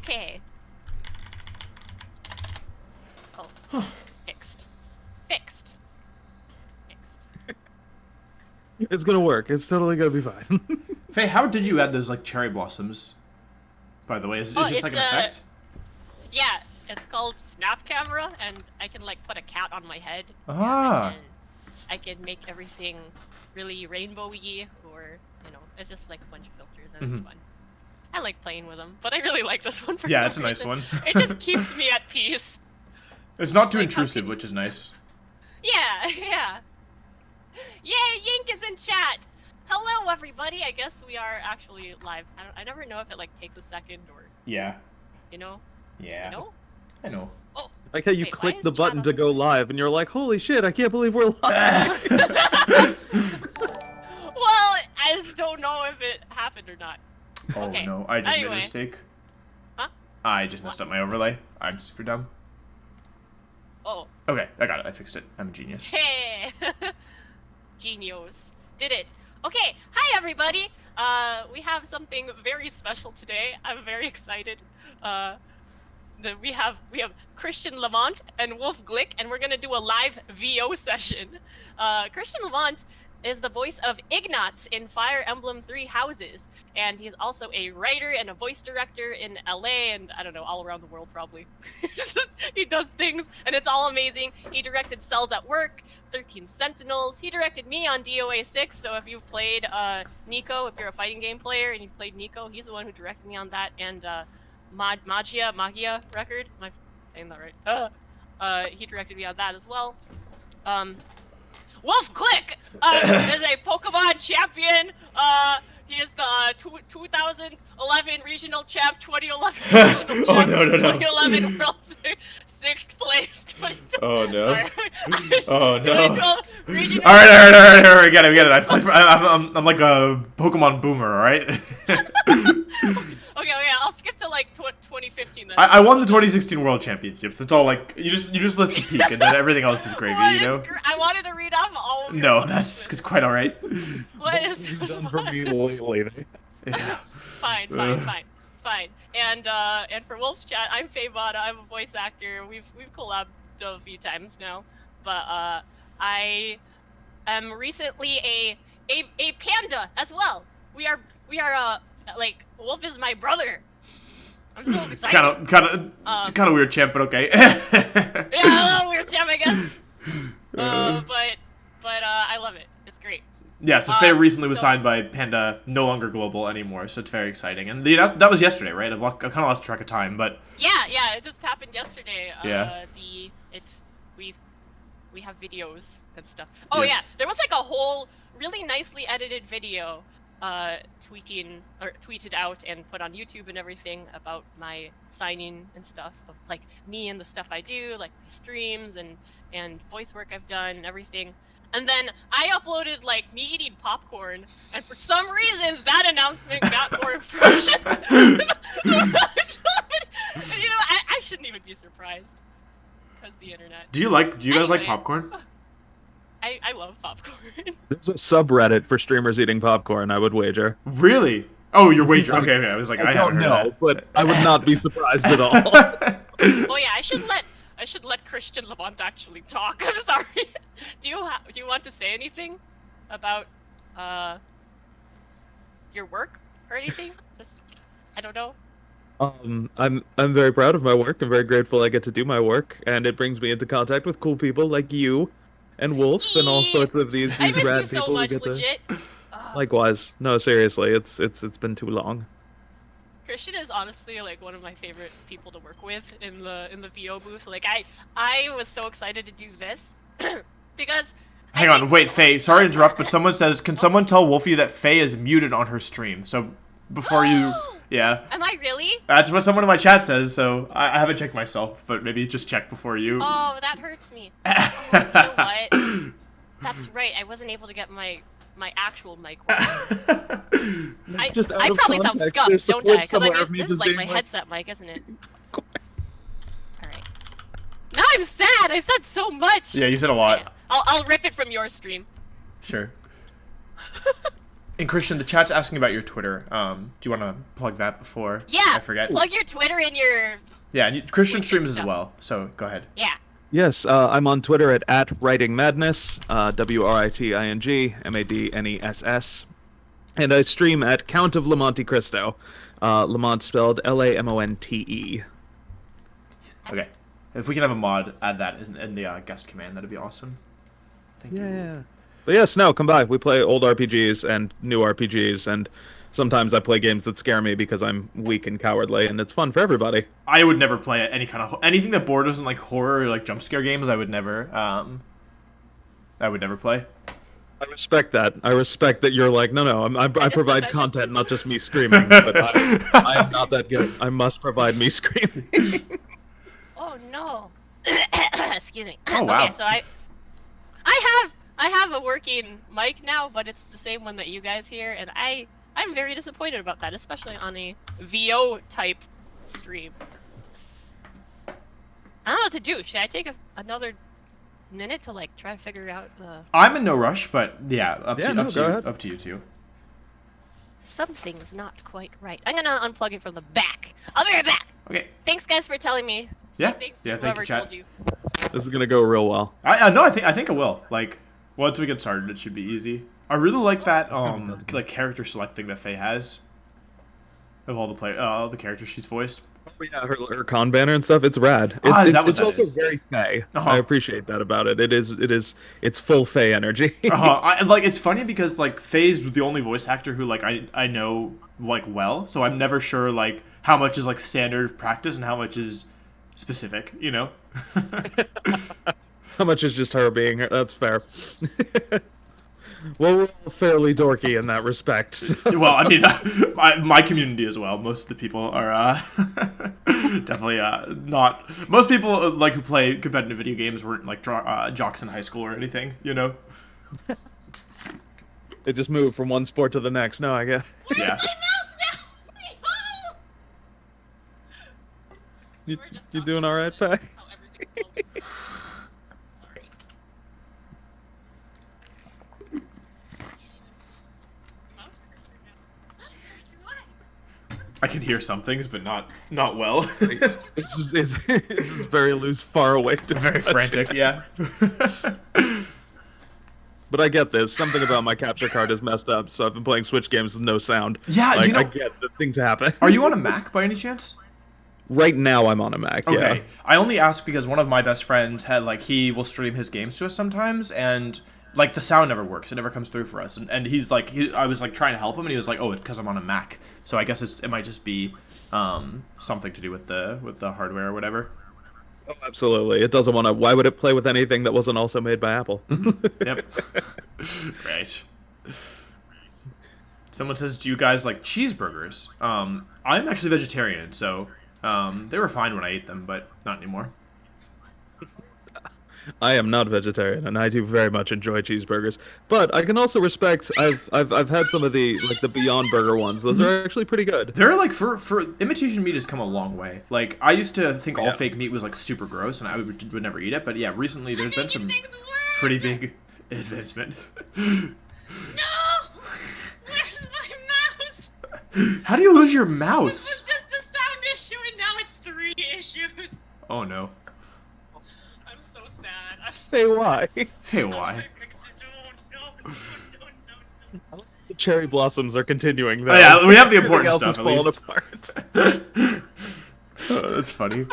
Okay. Oh. Fixed. Fixed. Fixed. It's gonna work. It's totally gonna be fine. Faye, how did you add those like cherry blossoms? By the way, is this like an effect? Yeah, it's called Snap Camera, and I can like put a cat on my head. Ah. I can make everything really rainbowy, or it's just like a bunch of filters, and it's fun. I like playing with them, but I really like this one for some it's a nice reason. one. It just keeps me at peace. It's not too intrusive, which is nice. Yeah, yeah. Yay, Yink is in chat! Hello, everybody! I guess we are actually live. I never know if it, like, takes a second or... Yeah. You know? Yeah. You know? I know. Oh. Like how you Wait, click why the is button chat to on go this? live, and you're like, holy shit, I can't believe we're live! Well, I just don't know if it happened or not. Oh Okay. no, I just made a Anyway. mistake. Huh? I just messed up my overlay. I'm super dumb. Oh. Okay, I got it. I fixed it. I'm a genius. Hey! Genios. Did it. Okay, hi everybody! We have something very special today. I'm very excited. We have Christian Lamont and Wolf Glick, and we're gonna do a live VO session. Christian Lamont is the voice of Ignatz in Fire Emblem Three Houses, and he's also a writer and a voice director in LA and I don't know, all around the world probably. He does things, and it's all amazing. He directed Cells at Work, 13 Sentinels. He directed me on DOA 6, so if you've played Nico, if you're a fighting game player and you've played Nico, he's the one who directed me on that, and Magia record. Am I saying that right? He directed me on that as well. Wolf Click is a Pokemon champion. He is the 2011 regional champ, 2011 regional champ, Oh, no. 2011 world sixth place. 2012 Oh no. Sorry. Oh no. 2012 regional. All right, get it. I'm like a Pokemon boomer, all right? Okay, I'll skip to like 2015 then. I won the 2016 World Championship. That's all. Like you just list the peak, and then everything else is gravy. What You know? is I wanted to read off all of your No, Pokemon. that's quite all right. What is You've this done for me lately. Yeah. Fine. And for Wolf's Chat, I'm Faye Bada. I'm a voice actor. We've collabed a few times now, but I am recently a panda as well. We are like Wolf is my brother. I'm so excited. Kind of weird champ, but okay. Yeah, a little weird champ, I guess. But I love it. It's great. Yeah, so Faye recently was signed by Panda, no longer global anymore, so it's very exciting. And that was yesterday, right? I've kind of lost track of time, but... Yeah, it just happened yesterday. Yeah. We have videos and stuff. Oh Yes. yeah, there was like a whole really nicely edited video tweeted out and put on YouTube and everything about my signing and stuff of like me and the stuff I do, like my streams and voice work I've done and everything. And then I uploaded like me eating popcorn, and for some reason that announcement got more impressions. I shouldn't even be surprised because the internet. Do you guys like Anyway. popcorn? I love popcorn. There's a subreddit for streamers eating popcorn, I would wager. Really? Oh, you're wagering. Okay. I was like, I don't haven't know, heard but I would not be surprised at all. Oh yeah, I should let Christian Lamont actually talk. I'm sorry. Do you want to say anything about your work or anything? Just I don't know. I'm very proud of my work. I'm very grateful I get to do my work, and it brings me into contact with cool people like you, and Wolf, and all sorts of these I miss rad you people so much, we get legit. Likewise. No, seriously, it's been too long. Christian is honestly like one of my favorite people to work with in the VO booth. Like I was so excited to do this because. Hang on, wait, Faye. Sorry to interrupt, but someone says, can someone tell Wolfie that Faye is muted on her stream? So before you, yeah. Am I really? That's what someone in my chat says. So I haven't checked myself, but maybe just check before you. Oh, that hurts me. Oh, you know what? That's right. I wasn't able to get my actual mic working. I probably sound scuffed, don't I? Because this is like my headset mic, isn't it? Alright. Now I'm sad! I said so much! Yeah, you said a lot. I'll rip it from your stream. Sure. And Christian, the chat's asking about your Twitter. Do you want to plug that before Yeah. I forget? Plug your Twitter and your. Yeah, and Christian Wicked streams as stuff. well. So go ahead. Yeah. Yes, I'm on Twitter at @writingmadness, WRITINGMADNESS, and I stream at Count of Lamonte Cristo, Lamont spelled LAMONTE. Okay. If we can have a mod, add that in the guest command. That'd be awesome. Thank you. Yeah. But yes, no, come by. We play old RPGs and new RPGs, and sometimes I play games that scare me because I'm weak and cowardly, and it's fun for everybody. I would never play anything that borders on like horror or like jump scare games. I would never play. I respect that. I respect that you're like, no, I provide just- content, not just me screaming. But I am not that good. I must provide me screaming. Oh no. Excuse me. Oh, wow. Okay, so I have a working mic now, but it's the same one that you guys hear, and I'm very disappointed about that, especially on a VO type stream. I don't know what to do. Should I take another minute to like try to figure out the I'm in no rush, but yeah, go ahead. up to you two. something's not quite right. I'm gonna unplug it from the back. I'll be right back. Okay. Thanks guys for telling me. So Yeah. thanks Yeah, to thank whoever you, chat. told you. This is gonna go real well. No, I think it will. Like once we get started, it should be easy. I really like that like character select thing that Faye has. Of all the characters she's voiced. Oh, yeah, her con banner and stuff. It's rad. Is that what It's that also is? very Faye. Uh-huh. I appreciate that about it. It's full Faye energy. It's funny because like Faye's the only voice actor who like I know like well, so I'm never sure like how much is like standard practice and how much is specific, you know? How much is just her being her? That's fair. Well, we're all fairly dorky in that respect. So. Well, I mean, my community as well. Most of the people are definitely not. Most people like who play competitive video games weren't like jocks in high school or anything, you know. They just move from one sport to the next. No, I get. Yeah. My mouse now! You doing all right, Faye? How everything's closed. Sorry. Mouse cursor now. Mouse cursor, why? I can hear some things, but not well. This is very loose, far away. Very frantic, yeah. But I get this. Something about my capture card is messed up, so I've been playing Switch games with no sound. Yeah, like, you know- I get that things happen. Are you on a Mac by any chance? Right now, I'm on a Mac. Okay. Yeah. I only ask because one of my best friends had like he will stream his games to us sometimes and like the sound never works. It never comes through for us. And he's like I was like trying to help him and he was like, "Oh, it's because I'm on a Mac." So I guess it might just be something to do with the hardware or whatever. Oh, absolutely. It doesn't want to. Why would it play with anything that wasn't also made by Apple? Yep. Right. Someone says, "Do you guys like cheeseburgers?" I'm actually vegetarian, so they were fine when I ate them, but not anymore. I am not vegetarian, and I do very much enjoy cheeseburgers. But I can also respect. I've had some of the like the Beyond Burger ones. Those are actually pretty good. They're like for imitation meat has come a long way. Like I used to think all Yeah. fake meat was like super gross, and I would never eat it. But yeah, recently there's been some Things worse. pretty big advancement. No! Where's my mouse? How do you lose your This mouse? was just a sound issue and now it's 3 issues. Oh no. I'm so sad. I'm so Say sad. why? Hey, How do why? I fix it? Oh, no. The cherry blossoms are continuing. Though. Oh, yeah, we have the Everything important else stuff is at falling least. apart. Oh, that's funny.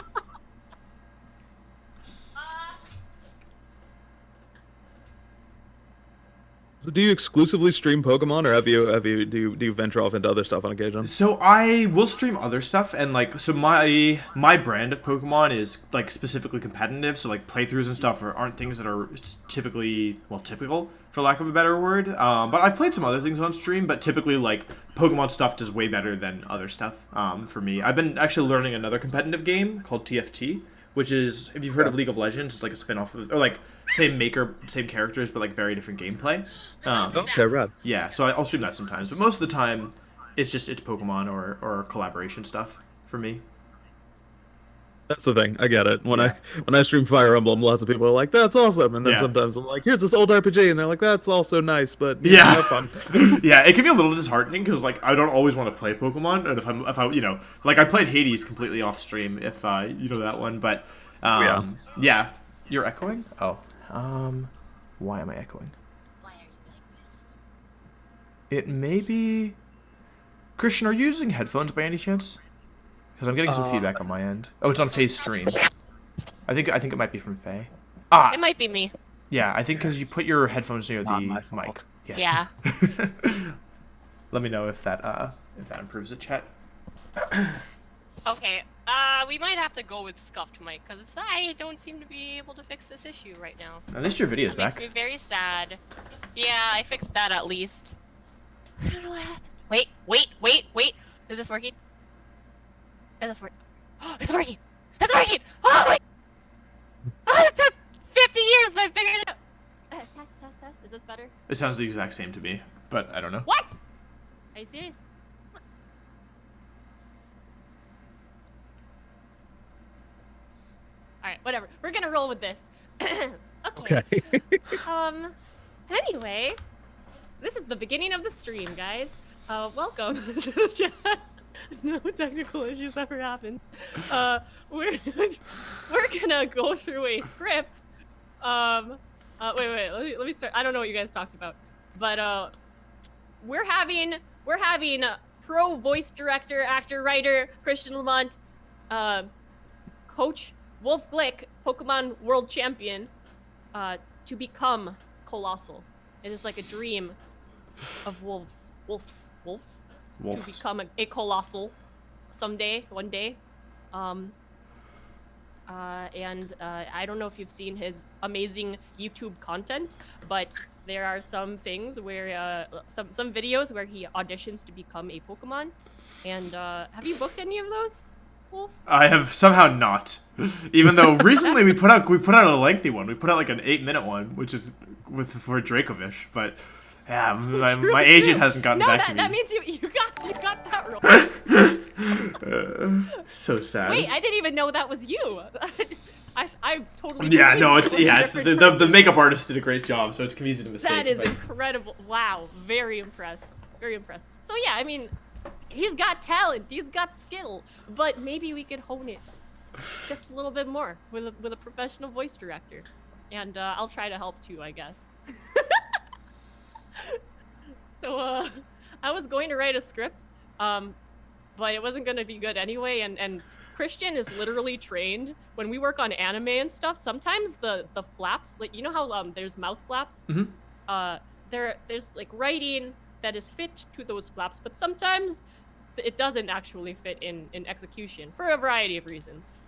So do you exclusively stream Pokemon, or do you venture off into other stuff on occasion? So I will stream other stuff, and like so my brand of Pokemon is like specifically competitive. So like playthroughs and stuff aren't things that are typically typical for lack of a better word. But I've played some other things on stream, but typically like Pokemon stuff does way better than other stuff. For me, I've been actually learning another competitive game called TFT, which is if you've heard of League of Legends, it's like a spin-off of or like same maker, same characters, but like very different gameplay. Okay, rad. Yeah, so I'll stream that sometimes, but most of the time, it's Pokemon or collaboration stuff for me. That's the thing. I get it. When Yeah. I stream Fire Emblem, lots of people are like, "That's awesome," and then Yeah. sometimes I'm like, "Here's this old RPG," and they're like, "That's also nice, but you know, Yeah. have fun." Yeah, it can be a little disheartening because like I don't always want to play Pokemon, and if I like I played Hades completely off stream if you know that one, but Yeah. yeah, you're echoing. Oh, why am I echoing? Why are you like this? It may be. Christian, are you using headphones by any chance? Because I'm getting some feedback on my end. Oh, it's on Faye's stream. I think it might be from Faye. Ah, It might be me. yeah, I think because you put your headphones near Not the my fault. mic. Yes. Yeah. Let me know if that improves the chat. Okay. We might have to go with scuffed mic because I don't seem to be able to fix this issue right now. At least your video's That makes back. me very sad. Yeah, I fixed that at least. I don't know what happened. Wait. Is this working? Is this working? Oh, it's working! It's working! Oh my! Oh, it took 50 years, but I figured it out. Test. Is this better? It sounds the exact same to me, but I don't know. What? Are you serious? Alright, whatever. We're gonna roll with this. Okay. Anyway, this is the beginning of the stream, guys. Welcome to the chat. No technical issues ever happened. We're gonna go through a script. Wait. Let me start. I don't know what you guys talked about, but we're having pro voice director, actor, writer Christian Lamont, coach Wolf Glick, Pokemon World Champion, to become colossal. It is like a dream of wolves. To become a colossal someday, one day. And I don't know if you've seen his amazing YouTube content, but there are some things where some videos where he auditions to become a Pokemon. And have you booked any of those, Wolf? I have somehow not. Even though recently we put out a lengthy one. We put out like an 8-minute one, which is for Dracovish, but yeah, my agent hasn't gotten back to me. That means you got that wrong. So sad. Wait, I didn't even know that was you. I totally. Yeah, no, it's completely it's different the person. makeup artist did a great job, so it's easy to mistake. That is but- incredible. Wow, very impressed. Very impressed. So yeah, I mean, he's got talent, he's got skill, but maybe we could hone it just a little bit more with a professional voice director, and I'll try to help too, I guess. So I was going to write a script, but it wasn't going to be good anyway, and Christian is literally trained when we work on anime and stuff. Sometimes the flaps, like, you know how there's mouth flaps, there's like writing that is fit to those flaps, but sometimes it doesn't actually fit in execution for a variety of reasons.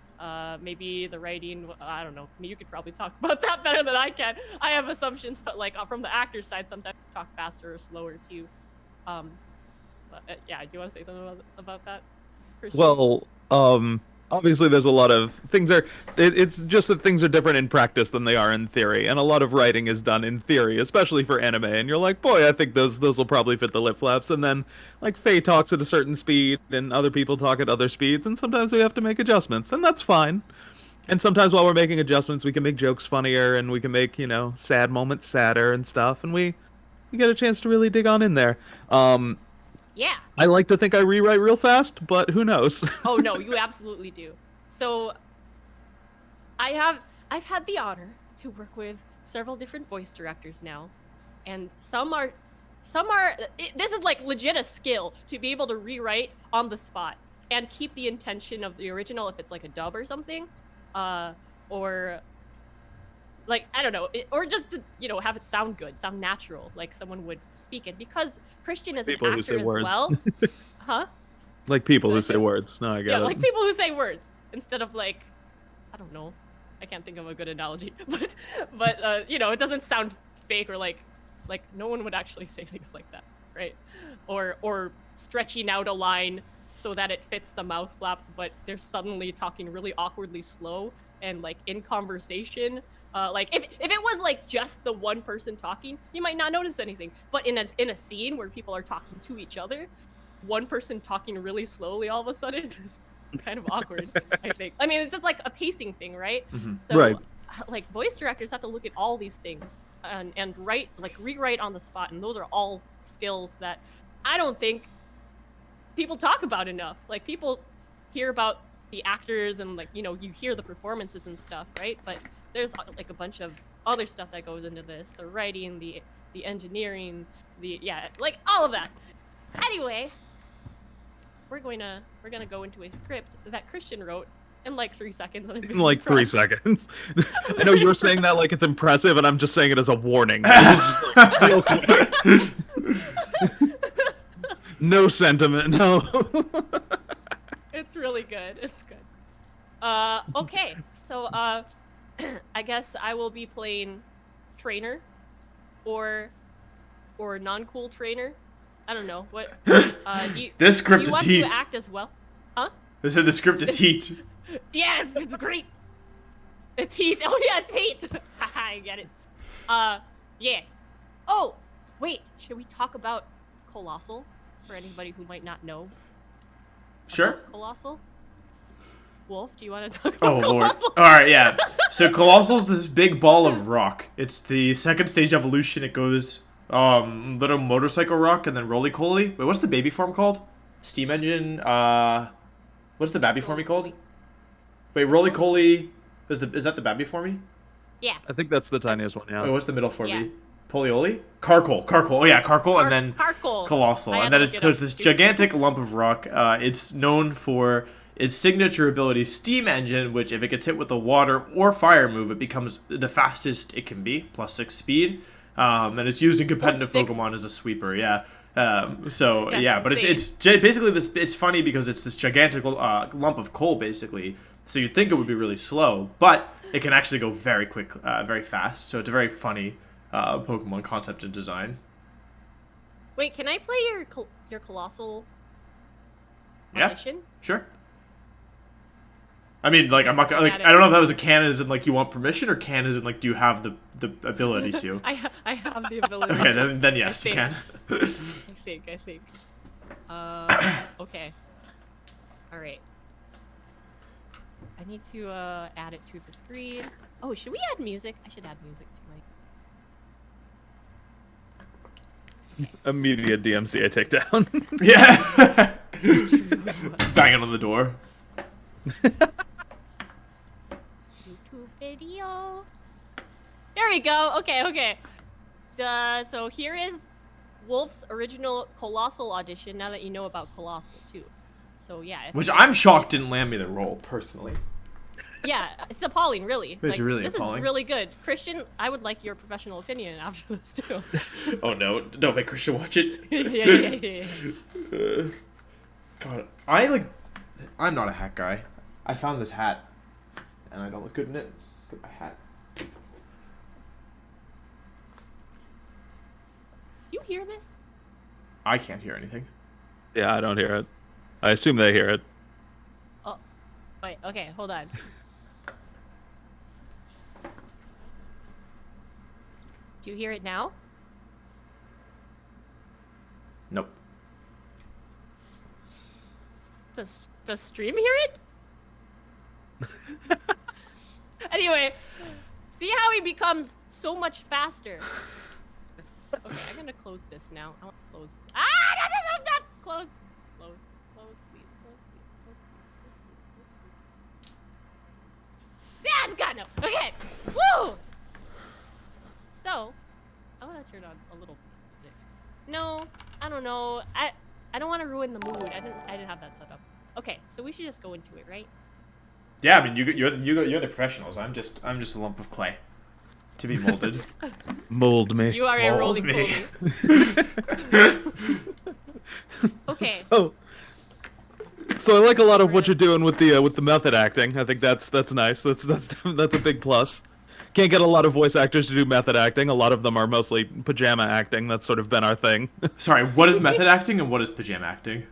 Maybe the writing, I don't know. I mean, you could probably talk about that better than I can. I have assumptions, but like from the actor's side, sometimes we talk faster or slower too. Yeah, do you want to say something about that? Christian? Well, obviously there's a lot of things it's just that things are different in practice than they are in theory, and a lot of writing is done in theory, especially for anime, and you're like, boy, I think those will probably fit the lip flaps, and then like Faye talks at a certain speed and other people talk at other speeds, and sometimes we have to make adjustments, and that's fine. And sometimes while we're making adjustments, we can make jokes funnier, and we can make, sad moments sadder and stuff, and we get a chance to really dig on in there. Yeah. I like to think I rewrite real fast, but who knows? Oh no, you absolutely do. So I've had the honor to work with several different voice directors now, and some are this is like legit a skill to be able to rewrite on the spot and keep the intention of the original if it's like a dub or something, or like, I don't know, or just to, have it sound good, sound natural, like someone would speak it, because Christian is People an who actor say as words. well. Huh? Like people who say words. No, I get Yeah, it. like people who say words instead of like, I don't know, I can't think of a good analogy, but it doesn't sound fake, or like no one would actually say things like that, right? Or stretching out a line so that it fits the mouth flaps, but they're suddenly talking really awkwardly slow and like in conversation. Like if it was like just the one person talking, you might not notice anything. But in a scene where people are talking to each other, one person talking really slowly all of a sudden kind of awkward, I think. I mean, it's just like a pacing thing, right? So, Right. like, voice directors have to look at all these things and rewrite on the spot, and those are all skills that I don't think people talk about enough. Like, people hear about the actors and, like, you hear the performances and stuff, right? But there's like a bunch of other stuff that goes into this: the writing, the engineering, like all of that. Anyway, we're gonna go into a script that Christian wrote in like 3 seconds. And I'm In like 3 impressed. seconds. I know you're saying that like it's impressive, and I'm just saying it as a warning. It's just, like, real quick. No sentiment, no. It's really good. It's good. Okay, so I guess I will be playing trainer, or non-cool trainer. I don't know what. This script do you is want heat. to act as well? Huh? They said the script is heat. Yes, it's great. It's heat. Oh yeah, it's heat. I get it. Yeah. Oh, wait. Should we talk about Colossal for anybody who might not know? Sure. about Colossal. Wolf, do you want to talk about Oh lord. Colossal? All right, yeah. So Colossal's this big ball of rock. It's the second stage evolution. It goes little motorcycle rock and then roly-poly. Wait, what's the baby form called? Steam engine. What's the baby formy called? Wait, roly-poly. Is that the baby formy? Yeah. I think that's the tiniest one, yeah. Wait, what's the middle formy? Yeah. Polioli? Carcoal. Oh yeah, Carcoal, and then Carcoal. Colossal. I had And to then look it's it up. this gigantic lump of rock. It's known for its signature ability, Steam Engine, which if it gets hit with a water or fire move, it becomes the fastest it can be, +6 speed. And it's used in competitive +6? Pokemon as a sweeper, yeah. So That's yeah, but insane. it's basically this. It's funny because it's this gigantic lump of coal, basically. So you'd think it would be really slow, but it can actually go very quick, very fast. So it's a very funny Pokemon concept and design. Wait, can I play your Colossal Yeah. audition? Sure. I mean, like, I'm not gonna, like, I don't know if that was a can as in, like, you want permission, or can as in, like, do you have the ability to? I have the ability. Okay, then yes, you can. I think. Okay. All right. I need to add it to the screen. Oh, should we add music? I should add music to my. Immediate DMCA takedown. Yeah. Banging on the door. YouTube video. There we go. Okay. So here is Wolf's original Colossal audition. Now that you know about Colossal too. So yeah. Which I'm shocked didn't land me the role, personally. Yeah, it's appalling, really. It's really this appalling. is really good. Christian, I would like your professional opinion after this too. Oh no, don't make Christian watch it. yeah. God, I'm not a hat guy. I found this hat, and I don't look good in it. Look at my hat. Do you hear this? I can't hear anything. Yeah, I don't hear it. I assume they hear it. Oh, wait. Okay, hold on. Do you hear it now? Nope. Does stream hear it? Anyway, see how he becomes so much faster. Okay, I'm gonna close this now. I want to close. No! Close, please. Yeah, it's gone now. Okay, woo! So, I want to turn on a little music. No, I don't know. I don't want to ruin the mood. I didn't have that set up. Okay, so we should just go into it, right? Yeah, I mean, you're the professionals. I'm just a lump of clay to be molded. Mold me. You are a Mold rolling me. pony. Okay. So I like a lot of what you're doing with the method acting. I think that's nice. That's a big plus. Can't get a lot of voice actors to do method acting. A lot of them are mostly pajama acting. That's sort of been our thing. Sorry, what is method acting and what is pajama acting?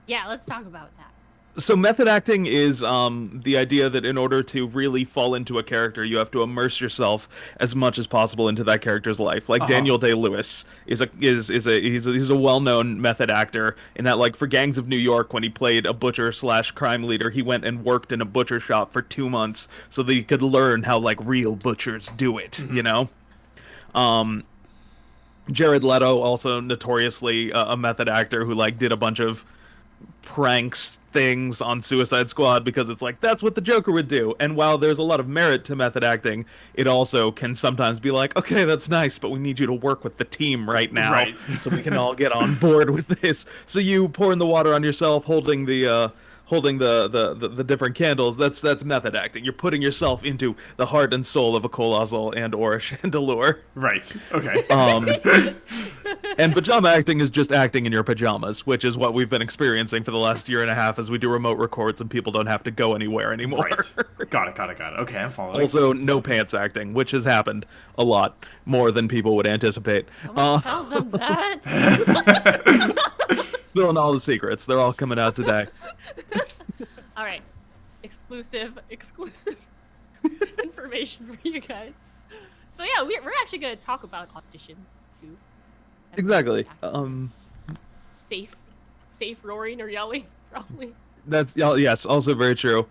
Yeah, let's talk about that. So method acting is the idea that in order to really fall into a character, you have to immerse yourself as much as possible into that character's life. Like Uh-huh. Daniel Day-Lewis he's a well-known method actor in that, like, for Gangs of New York, when he played a butcher slash crime leader, he went and worked in a butcher shop for 2 months so that he could learn how, like, real butchers do it, you know? Um, Jared Leto, also notoriously a method actor who, like, did a bunch of pranks things on Suicide Squad because it's like that's what the Joker would do. And while there's a lot of merit to method acting, it also can sometimes be like, okay, that's nice, but we need you to work with the team right now Right. so we can all get on board with this. So you pouring the water on yourself, holding the different candles. That's method acting. You're putting yourself into the heart and soul of a colossal and or a chandelure. Right. Okay. And pajama acting is just acting in your pajamas, which is what we've been experiencing for the last year and a half as we do remote records and people don't have to go anywhere anymore. Right. Got it. Got it. Got it. Okay, I'm following. Also, no pants acting, which has happened a lot more than people would anticipate. Don't tell them that. Spilling all the secrets. They're all coming out today. All right, exclusive information for you guys. So yeah, we're actually gonna talk about auditions too. And Exactly. safe roaring or yelling, probably. That's yes, also very true.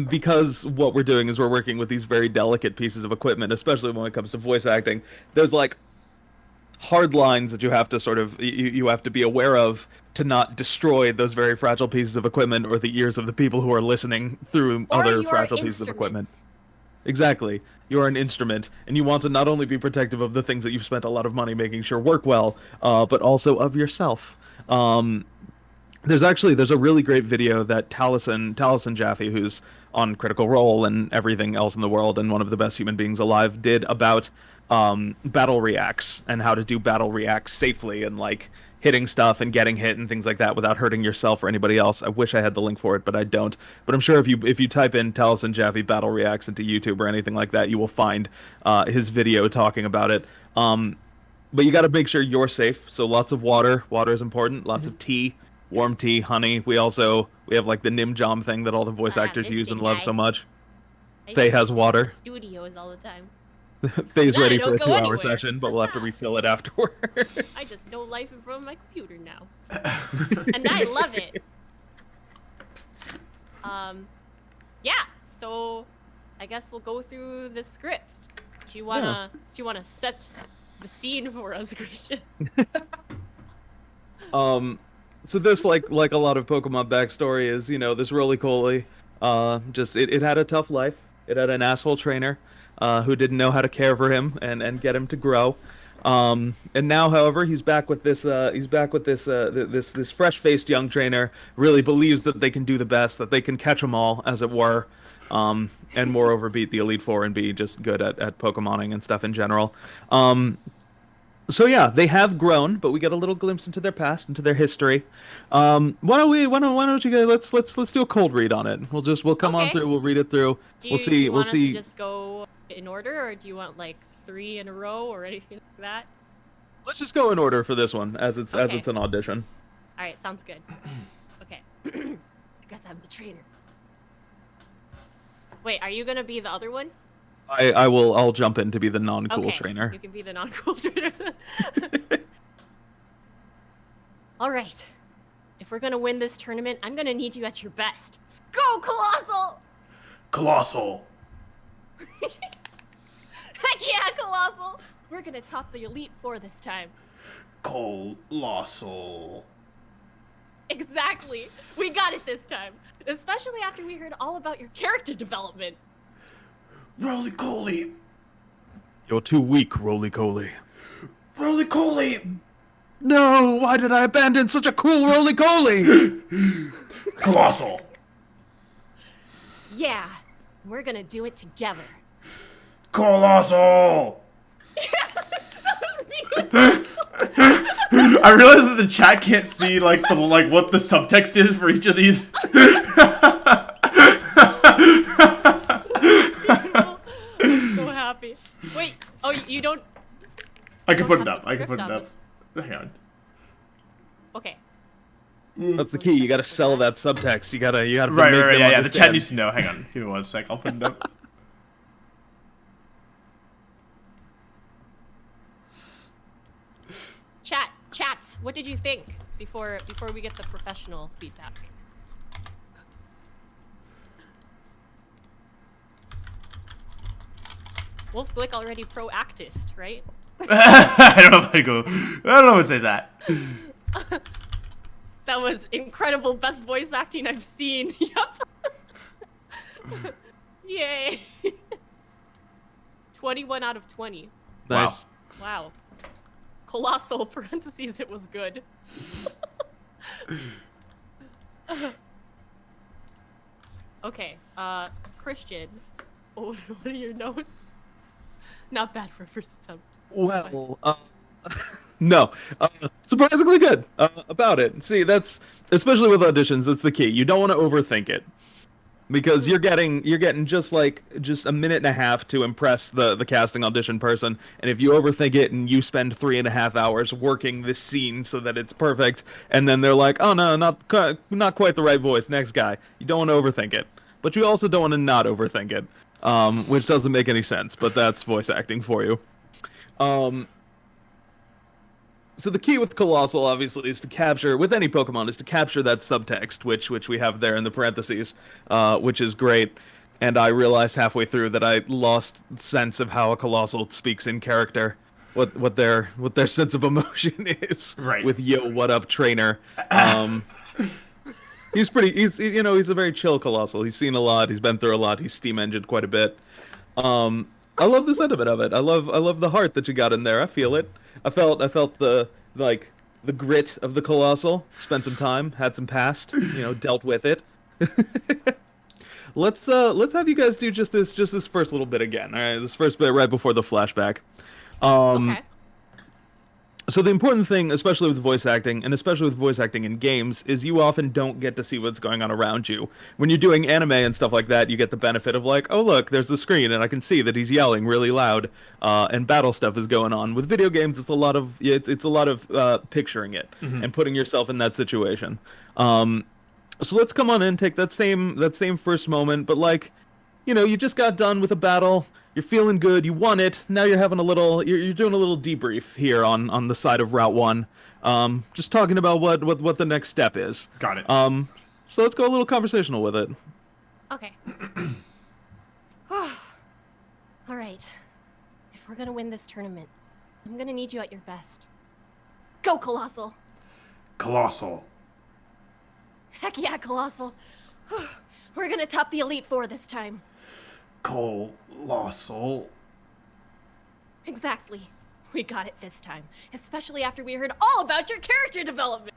Because what we're doing is we're working with these very delicate pieces of equipment, especially when it comes to voice acting. There's like hard lines that you have to sort of you have to be aware of to not destroy those very fragile pieces of equipment or the ears of the people who are listening through Or other your fragile pieces of equipment. instruments. Exactly. You're an instrument, and you want to not only be protective of the things that you've spent a lot of money making sure work well, but also of yourself. There's a really great video that Taliesin Jaffe, who's on Critical Role and everything else in the world, and one of the best human beings alive, did about battle reacts and how to do battle reacts safely and like hitting stuff and getting hit and things like that without hurting yourself or anybody else. I wish I had the link for it, but I don't. But I'm sure if you type in Taliesin Jaffe battle reacts into YouTube or anything like that, you will find his video talking about it. But you got to make sure you're safe. So lots of water. Water is important. Lots of tea, warm tea, honey. We have like the Nim Jom thing that all the voice actors this use big and love guy. so much. I Faye use has it in water. the studios all the time. Faye's No, I ready don't for a go 2-hour anywhere. session, but we'll have to refill it afterwards. I just know life in front of my computer now, and I love it. Yeah. So, I guess we'll go through the script. Do you wanna set the scene for us, Christian? So this, like a lot of Pokemon backstory, is, this roly-poly, it had a tough life. It had an asshole trainer, who didn't know how to care for him and get him to grow. And now, however, he's back with this this fresh-faced young trainer, really believes that they can do the best, that they can catch them all, as it were, and moreover beat the Elite Four and be just good at Pokemoning and stuff in general. So yeah, they have grown, but we get a little glimpse into their past, into their history. Why don't you guys let's do a cold read on it. We'll come on Okay. through, we'll read it through. Do We'll you want us see. to just go in order, or do you want like 3 in a row or anything like that? Let's just go in order for this one, as it's Okay. an audition. All right, sounds good. Okay. I guess I'm the trainer. Wait, are you gonna be the other one? I'll jump in to be the non-cool Okay, trainer. you can be the non-cool trainer. All right. If we're gonna win this tournament, I'm gonna need you at your best. Go, Colossal! Colossal. Heck yeah, Colossal! We're gonna top the Elite Four this time. Colossal. Exactly. We got it this time. Especially after we heard all about your character development. Roly-Coly. You're too weak, Roly-Coly. Roly-Coly. No, why did I abandon such a cool Roly-Coly? Colossal. Yeah, we're gonna do it together. Colossal. I realize that the chat can't see like what the subtext is for each of these. I'm so happy. Wait, oh, you don't... I can don't put it have up. the I can script put it on up. Hang on. Okay. That's the key. You gotta sell that subtext. You gotta Right, make right, them yeah, yeah. The chat understand. needs to know. Hang on, give me 1 sec. I'll put it up. Chats, what did you think before we get the professional feedback? Wolf Glick already pro-actist, right? I don't know if I'd go. I don't know if I'd say that. That was incredible, best voice acting I've seen. Yep. Yay. 21 out of 20. Nice. Wow. Colossal parentheses, it was good. Okay, Christian, what are your notes? Not bad for first attempt. Well, no, surprisingly good about it. See, that's especially with auditions. That's the key. You don't want to overthink it, because you're getting just a minute and a half to impress the casting audition person, and if you overthink it and you spend 3.5 hours working this scene so that it's perfect, and then they're like, oh no, not quite the right voice, next guy. You don't want to overthink it, but you also don't want to not overthink it, which doesn't make any sense. But that's voice acting for you. So the key with Colossal, obviously, is to capture, with any Pokemon, is to capture that subtext, which we have there in the parentheses, which is great. And I realized halfway through that I lost sense of how a Colossal speaks in character, what their sense of emotion is. Right. With "Yo, what up, trainer?" He's a very chill Colossal. He's seen a lot. He's been through a lot. He's steam engined quite a bit. I love the sentiment of it. I love the heart that you got in there. I feel it. I felt the grit of the Colossal. Spent some time, had some past, dealt with it. Let's have you guys do just this first little bit again. All right, this first bit right before the flashback. Okay. So the important thing, especially with voice acting, and especially with voice acting in games, is you often don't get to see what's going on around you. When you're doing anime and stuff like that, you get the benefit of like, oh look, there's the screen, and I can see that he's yelling really loud, and battle stuff is going on. With video games, it's a lot of picturing it and putting yourself in that situation. So let's come on in, take that same first moment, but like, you just got done with a battle. You're feeling good. You won it. Now you're having you're doing a little debrief here on the side of Route 1. Just talking about what the next step is. Got it. So let's go a little conversational with it. Okay. All right. If we're gonna win this tournament, I'm gonna need you at your best. Go, Colossal! Colossal. Heck yeah, Colossal! We're gonna top the Elite Four this time. Colossal. Exactly. We got it this time. Especially after we heard all about your character development.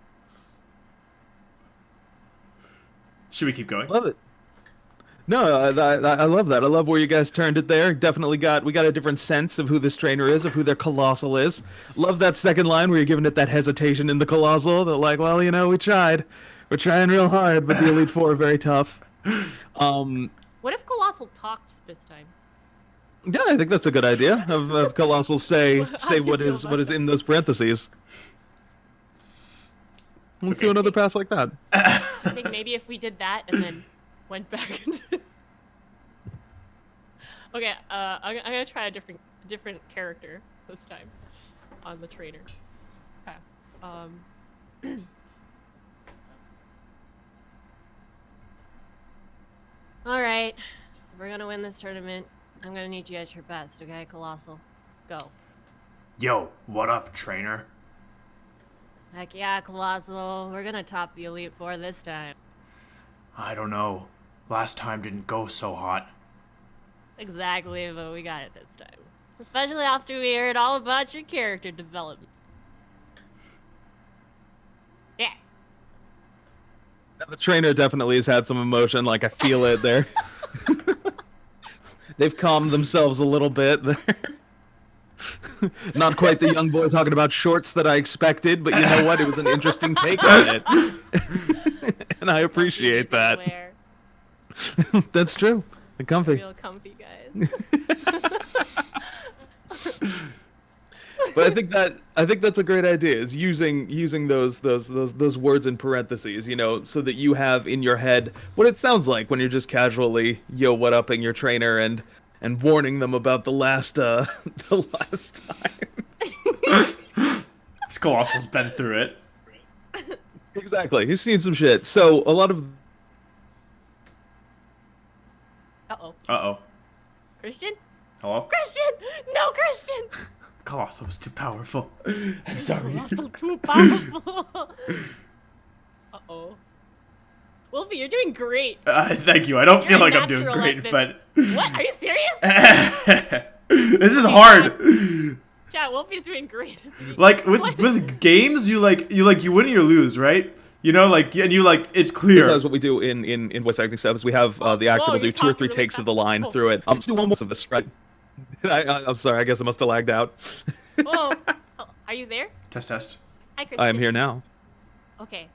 Should we keep going? Love it. No, I love that. I love where you guys turned it there. Definitely we got a different sense of who this trainer is, of who their Colossal is. Love that second line where you're giving it that hesitation in the Colossal. They're like, well, we tried. We're trying real hard, but the Elite Four are very tough. What if Colossal talked this time? Yeah, I think that's a good idea. Of Colossal say How do you what feel is about in those parentheses. Let's do another pass like that. I think maybe if we did that and then went back into... Okay, I'm gonna try a different character this time on the trainer. Okay. All right. If we're gonna win this tournament, I'm gonna need you at your best, okay, Colossal? Go. Yo, what up, trainer? Heck yeah, Colossal. We're gonna top the Elite Four this time. I don't know. Last time didn't go so hot. Exactly, but we got it this time. Especially after we heard all about your character development. Yeah. The trainer definitely has had some emotion. Like, I feel it there. They've calmed themselves a little bit there. Not quite the young boy talking about shorts that I expected, but you know what? It was an interesting take on it. And I appreciate that. That's true. They're comfy. Real comfy, guys. But I think that's a great idea. Is using those words in parentheses, you know, so that you have in your head what it sounds like when you're just casually what upping your trainer and warning them about the last the last time. This Colossal's been through it. Exactly. He's seen some shit. So a lot of Uh-oh. Uh-oh. Christian? Hello? Christian! No, Christian! Colossal was too powerful. I'm sorry. Colossal too powerful. Uh-oh. Wolfie, you're doing great. Thank you. I don't feel You're like I'm doing natural great, at this. but... What? Are you serious? This is hard. Chat, Wolfie's doing great. Like What? with games, you win or you lose, right? You know, like, and you like, it's clear. Sometimes what we do in voice acting stuff is we have the actor will do you're 2 or 3 talking really takes of the fast. line Oh. through it. Do almost of this, right? I'm sorry. I guess I must have lagged out. Oh, are you there? Test. Hi, Christian. I am here now. Okay.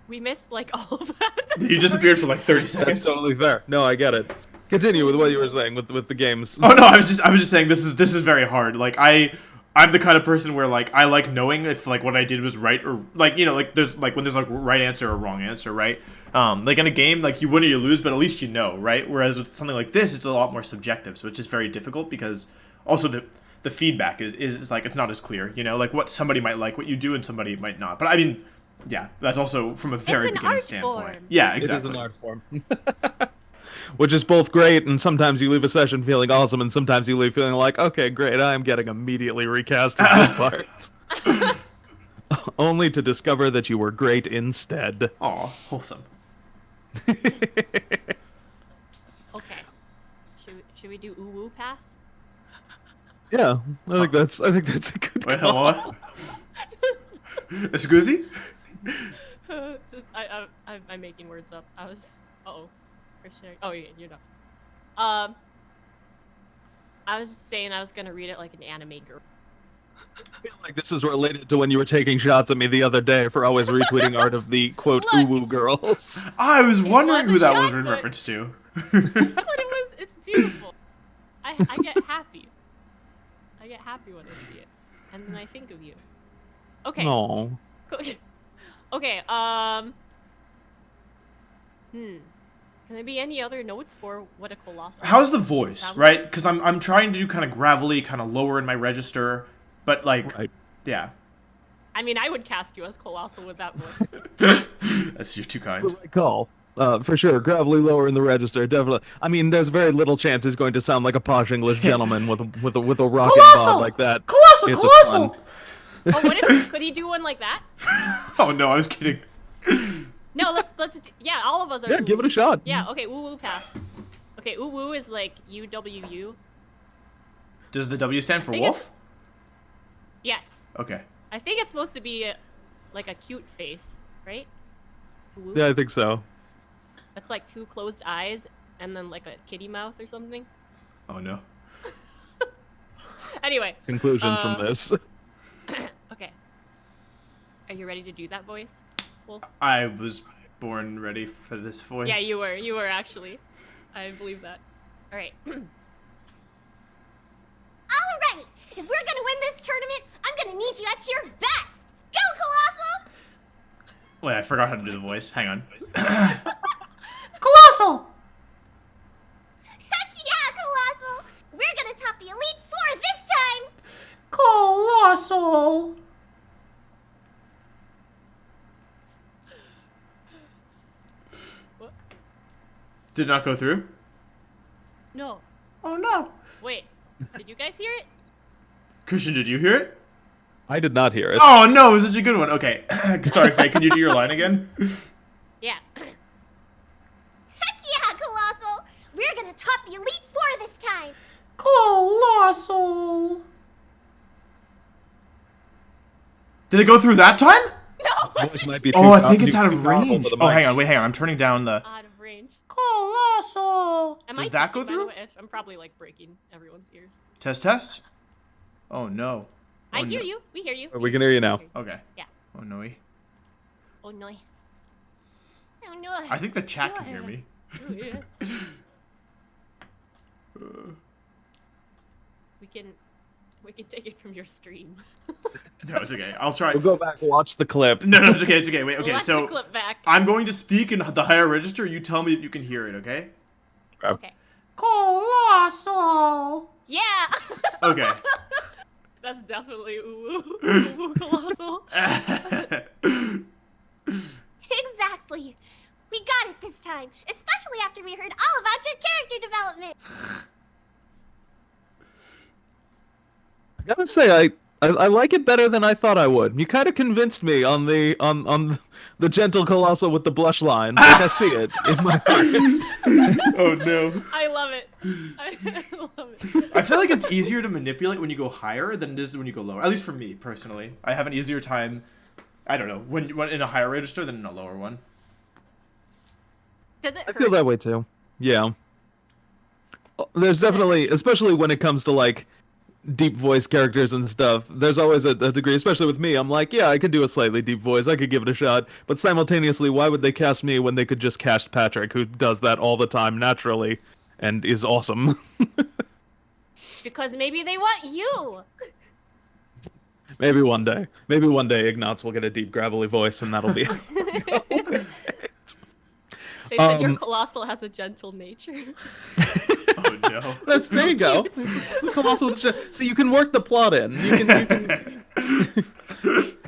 We missed, like, all of that. You disappeared for like 30 That's seconds. totally fair. No, I get it. Continue with what you were saying with the games. Oh no, I was just saying this is very hard. Like I'm the kind of person where like I like knowing if like what I did was right or like, you know, like there's like when there's like right answer or wrong answer, right? Like in a game, like you win or you lose, but at least you know, right? Whereas with something like this, it's a lot more subjective, so it's just very difficult because also the feedback is like it's not as clear, you know, like what somebody might like, what you do, and somebody might not. But I mean, yeah, that's also from a very an beginning art standpoint. form. Yeah, It is exactly. an art form. Which is both great, and sometimes you leave a session feeling awesome, and sometimes you leave feeling like, okay, great, I'm getting immediately recast as this part. Only to discover that you were great instead. Aw, wholesome. Okay. Should we do ooh-woo pass? Yeah, I think that's a good Wait, call. hello? Excuse me? I'm making words up. I was... Uh-oh. Christian... Oh, yeah, you're not. I was saying I was gonna read it like an anime girl. I feel like this is related to when you were taking shots at me the other day for always retweeting art of the, quote, Look. uwu girls. I was wondering was a who that was shot, in but- reference to. That's what it was. It's beautiful. I get happy. I get happy when I see it. And then I think of you. Okay. No. Okay, Can there be any other notes for what a colossal... How's the voice, Sound- right? Because I'm trying to do kind of gravelly, kind of lower in my register, but like, Right. yeah. I mean, I would cast you as colossal with that voice. That's you're too kind. The right call. For sure, gravelly lower in the register, definitely. I mean, there's very little chance he's going to sound like a posh English gentleman with a rocket bob like that. Colossal! It's a Colossal! pun. Oh, what if... Could he do one like that? Oh no, I was kidding. No, let's yeah, all of us are... Yeah, give it a shot. Yeah, okay, ooh-woo pass. Okay, ooh-woo is like U-W-U. Does the W stand for think wolf? Yes. Okay. I think it's supposed to be like a cute face, right? Ooh-woo. Yeah, I think so. That's like 2 closed eyes and then like a kitty mouth or something. Oh no. Anyway. Conclusions from this. Okay. Are you ready to do that voice? Wolf? I was born ready for this voice. Yeah, you were. You were actually. I believe that. All right. Alrighty, if we're gonna win this tournament, I'm gonna need you at your best. Go, Colossal! Wait, I forgot how to do the voice. Hang on. Colossal! Heck yeah, Colossal! We're gonna top the Elite Four this time! Colossal! What? Did not go through? No. Oh no. Wait. Did you guys hear it? Christian, did you hear it? I did not hear it. Oh no, it was such a good one. Okay. Sorry, Faye, can you do your line again? Yeah. Heck yeah, Colossal! We're gonna top the Elite Four this time! Colossal! Did it go through that time? No. His voice might be too Oh, I think it's too out of powerful range. for the Oh, hang mics. on, wait, hang on. I'm turning down the... Out of range. Colossal! Am Does I that go thinking, by the through? way, I'm probably like breaking everyone's ears. Test? Oh no. I Oh, hear no. you. We hear you. We can hear you now. Okay. Yeah. Oh no. Oh no. Oh no. I think the chat can hear me. Oh, yeah. We can. We can take it from your stream. No, it's okay. I'll try. We'll go back and watch the clip. No, it's okay. It's okay. Wait. Okay, Let's so clip back. I'm going to speak in the higher register. You tell me if you can hear it. Okay. Okay. Colossal. Yeah. Okay. That's definitely ooh colossal. Exactly. We got it this time, especially after we heard all about your character development. I gotta say, I like it better than I thought I would. You kind of convinced me on the gentle colossal with the blush line. Like I see it in my eyes. Oh no. I love it. I love it. I feel like it's easier to manipulate when you go higher than it is when you go lower. At least for me personally, I have an easier time. I don't know when in a higher register than in a lower one. Does it I hurt? feel that way too. Yeah. There's definitely, especially when it comes to like deep voice characters and stuff, there's always a degree, especially with me, I'm like, yeah, I could do a slightly deep voice, I could give it a shot, but simultaneously, why would they cast me when they could just cast Patrick, who does that all the time naturally, and is awesome? Because maybe they want you. Maybe one day Ignatz will get a deep gravelly voice, and that'll be They said your Um, colossal has a gentle nature. Oh no. there you go. It's a colossal. So you can work the plot in. You can...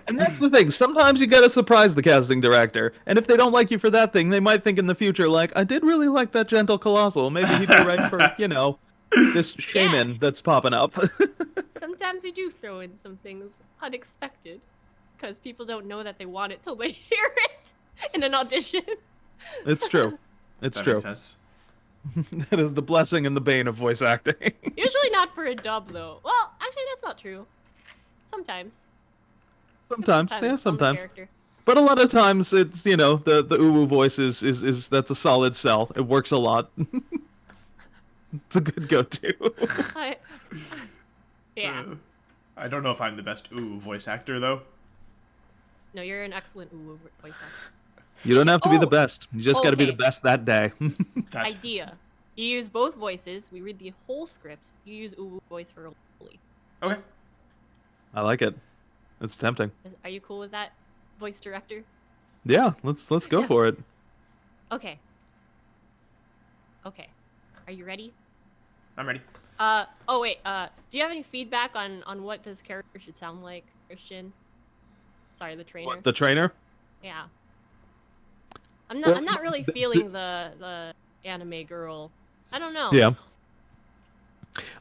And that's the thing. Sometimes you gotta surprise the casting director, and if they don't like you for that thing, they might think in the future, like, I did really like that gentle colossal. Maybe he'd be right for, this shaman that's popping up. Sometimes we do throw in some things unexpected, because people don't know that they want it till they hear it in an audition. It's true. It's That true. makes sense. That is the blessing and the bane of voice acting. Usually not for a dub, though. Well, actually, that's not true. Sometimes. Sometimes, yeah, on the sometimes. character. But a lot of times, it's the uwu voice is that's a solid sell. It works a lot. It's a good go-to. Yeah. I don't know if I'm the best voice actor though. No, you're an excellent voice actor. You don't have to be the Oh, best. You just got to be the okay. best that day. That's Idea. You use both voices. We read the whole script. You use Uwu voice for Lily. okay. I like it. It's tempting. Are you cool with that, voice director? Yeah, let's go Yes. for it. Okay. Okay. Are you ready? I'm ready. Oh wait, do you have any feedback on what this character should sound like, Christian? Sorry, the trainer. What, the trainer? Yeah. I'm Well, not really feeling the anime girl. I don't know. Yeah.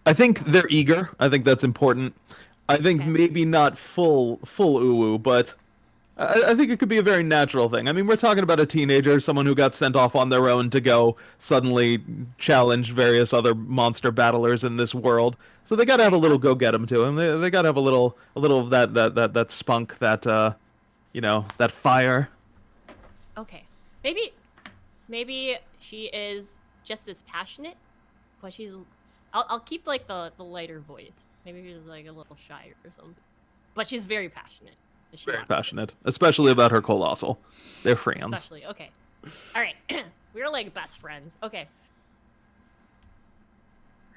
I think they're eager. I think that's important. I think Okay. maybe not full uwu, but I think it could be a very natural thing. I mean, we're talking about a teenager, someone who got sent off on their own to go suddenly challenge various other monster battlers in this world. So they gotta have a little go get 'em to him. They gotta have a little of that spunk, that that fire. Okay. Maybe she is just as passionate, but she's. I'll keep like the lighter voice. Maybe she's like a little shy or something, but she's very passionate. And she Very wants this. passionate, especially about her colossal. They're friends. Especially, okay. All right, we're like best friends. Okay.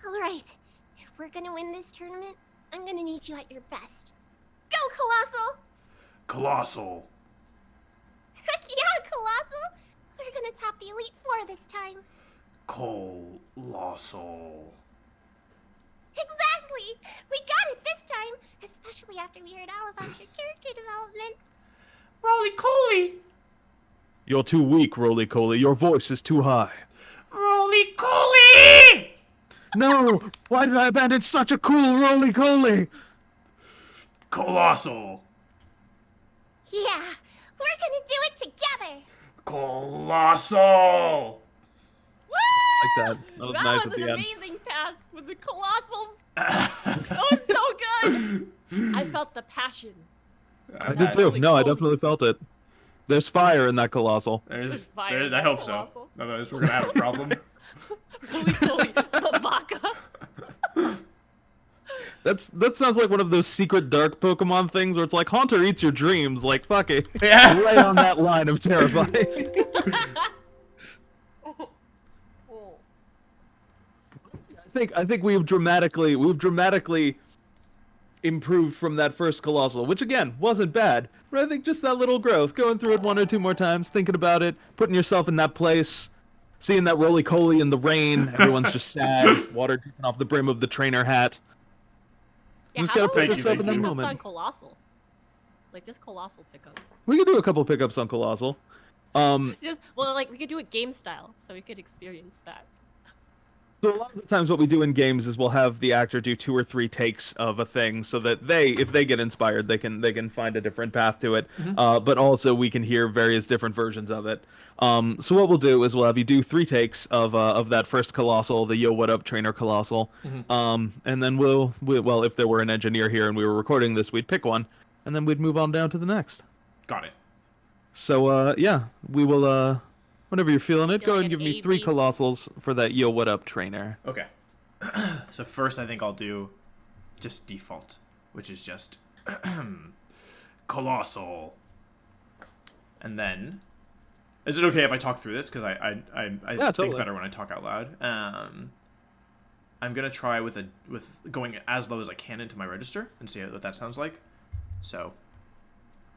All right. If we're gonna win this tournament, I'm gonna need you at your best. Go, Colossal! Colossal. Heck yeah, Colossal! We're gonna top the Elite Four this time. Colossal. Exactly! We got it this time, especially after we heard all about your character development. Roly Coly. You're too weak, Roly Coly. Your voice is too high. Roly Coly. No! Why did I abandon such a cool Roly Coly? Colossal. Yeah, we're gonna do it together! Colossal. Like that. That was nice at an the end. amazing pass with the colossals. That was so good. I felt the passion. I did too. Roly No, I Coly. definitely felt it. There's fire in that colossal. There's, fire in I that hope so. Colossal. Otherwise, we're gonna have a problem. Roly Coly, Babaka. That sounds like one of those secret dark Pokemon things where it's like Haunter eats your dreams. Like fuck it, Yeah. right on that line of terrifying. I think we've dramatically improved from that first colossal, which again wasn't bad, but I think just that little growth, going through it one or two more times, thinking about it, putting yourself in that place, seeing that roly-poly in the rain, everyone's just sad, water dripping off the brim of the trainer hat. Yeah, Just how gotta about we put just yourself do in that pickups moment. on Colossal? Like, just Colossal pickups. We could do a couple pickups on colossal. Well, like, we could do it game style, so we could experience that. So a lot of the times what we do in games is we'll have the actor do 2 or 3 takes of a thing so that if they get inspired, they can find a different path to it. But also we can hear various different versions of it. So what we'll do is we'll have you do 3 takes of that first colossal, the Yo What Up Trainer colossal. And then well, if there were an engineer here and we were recording this, we'd pick one, and then we'd move on down to the next. Got it. So yeah, we will whenever you're feeling it, Feel go like ahead and an give me 3 ABC. colossals for that Yo What Up Trainer. Okay. So first, I think I'll do just default, which is just colossal. And then, is it okay if I talk through this? Because I think totally. better when I talk out loud. I'm gonna try with going as low as I can into my register and see what that sounds like. So,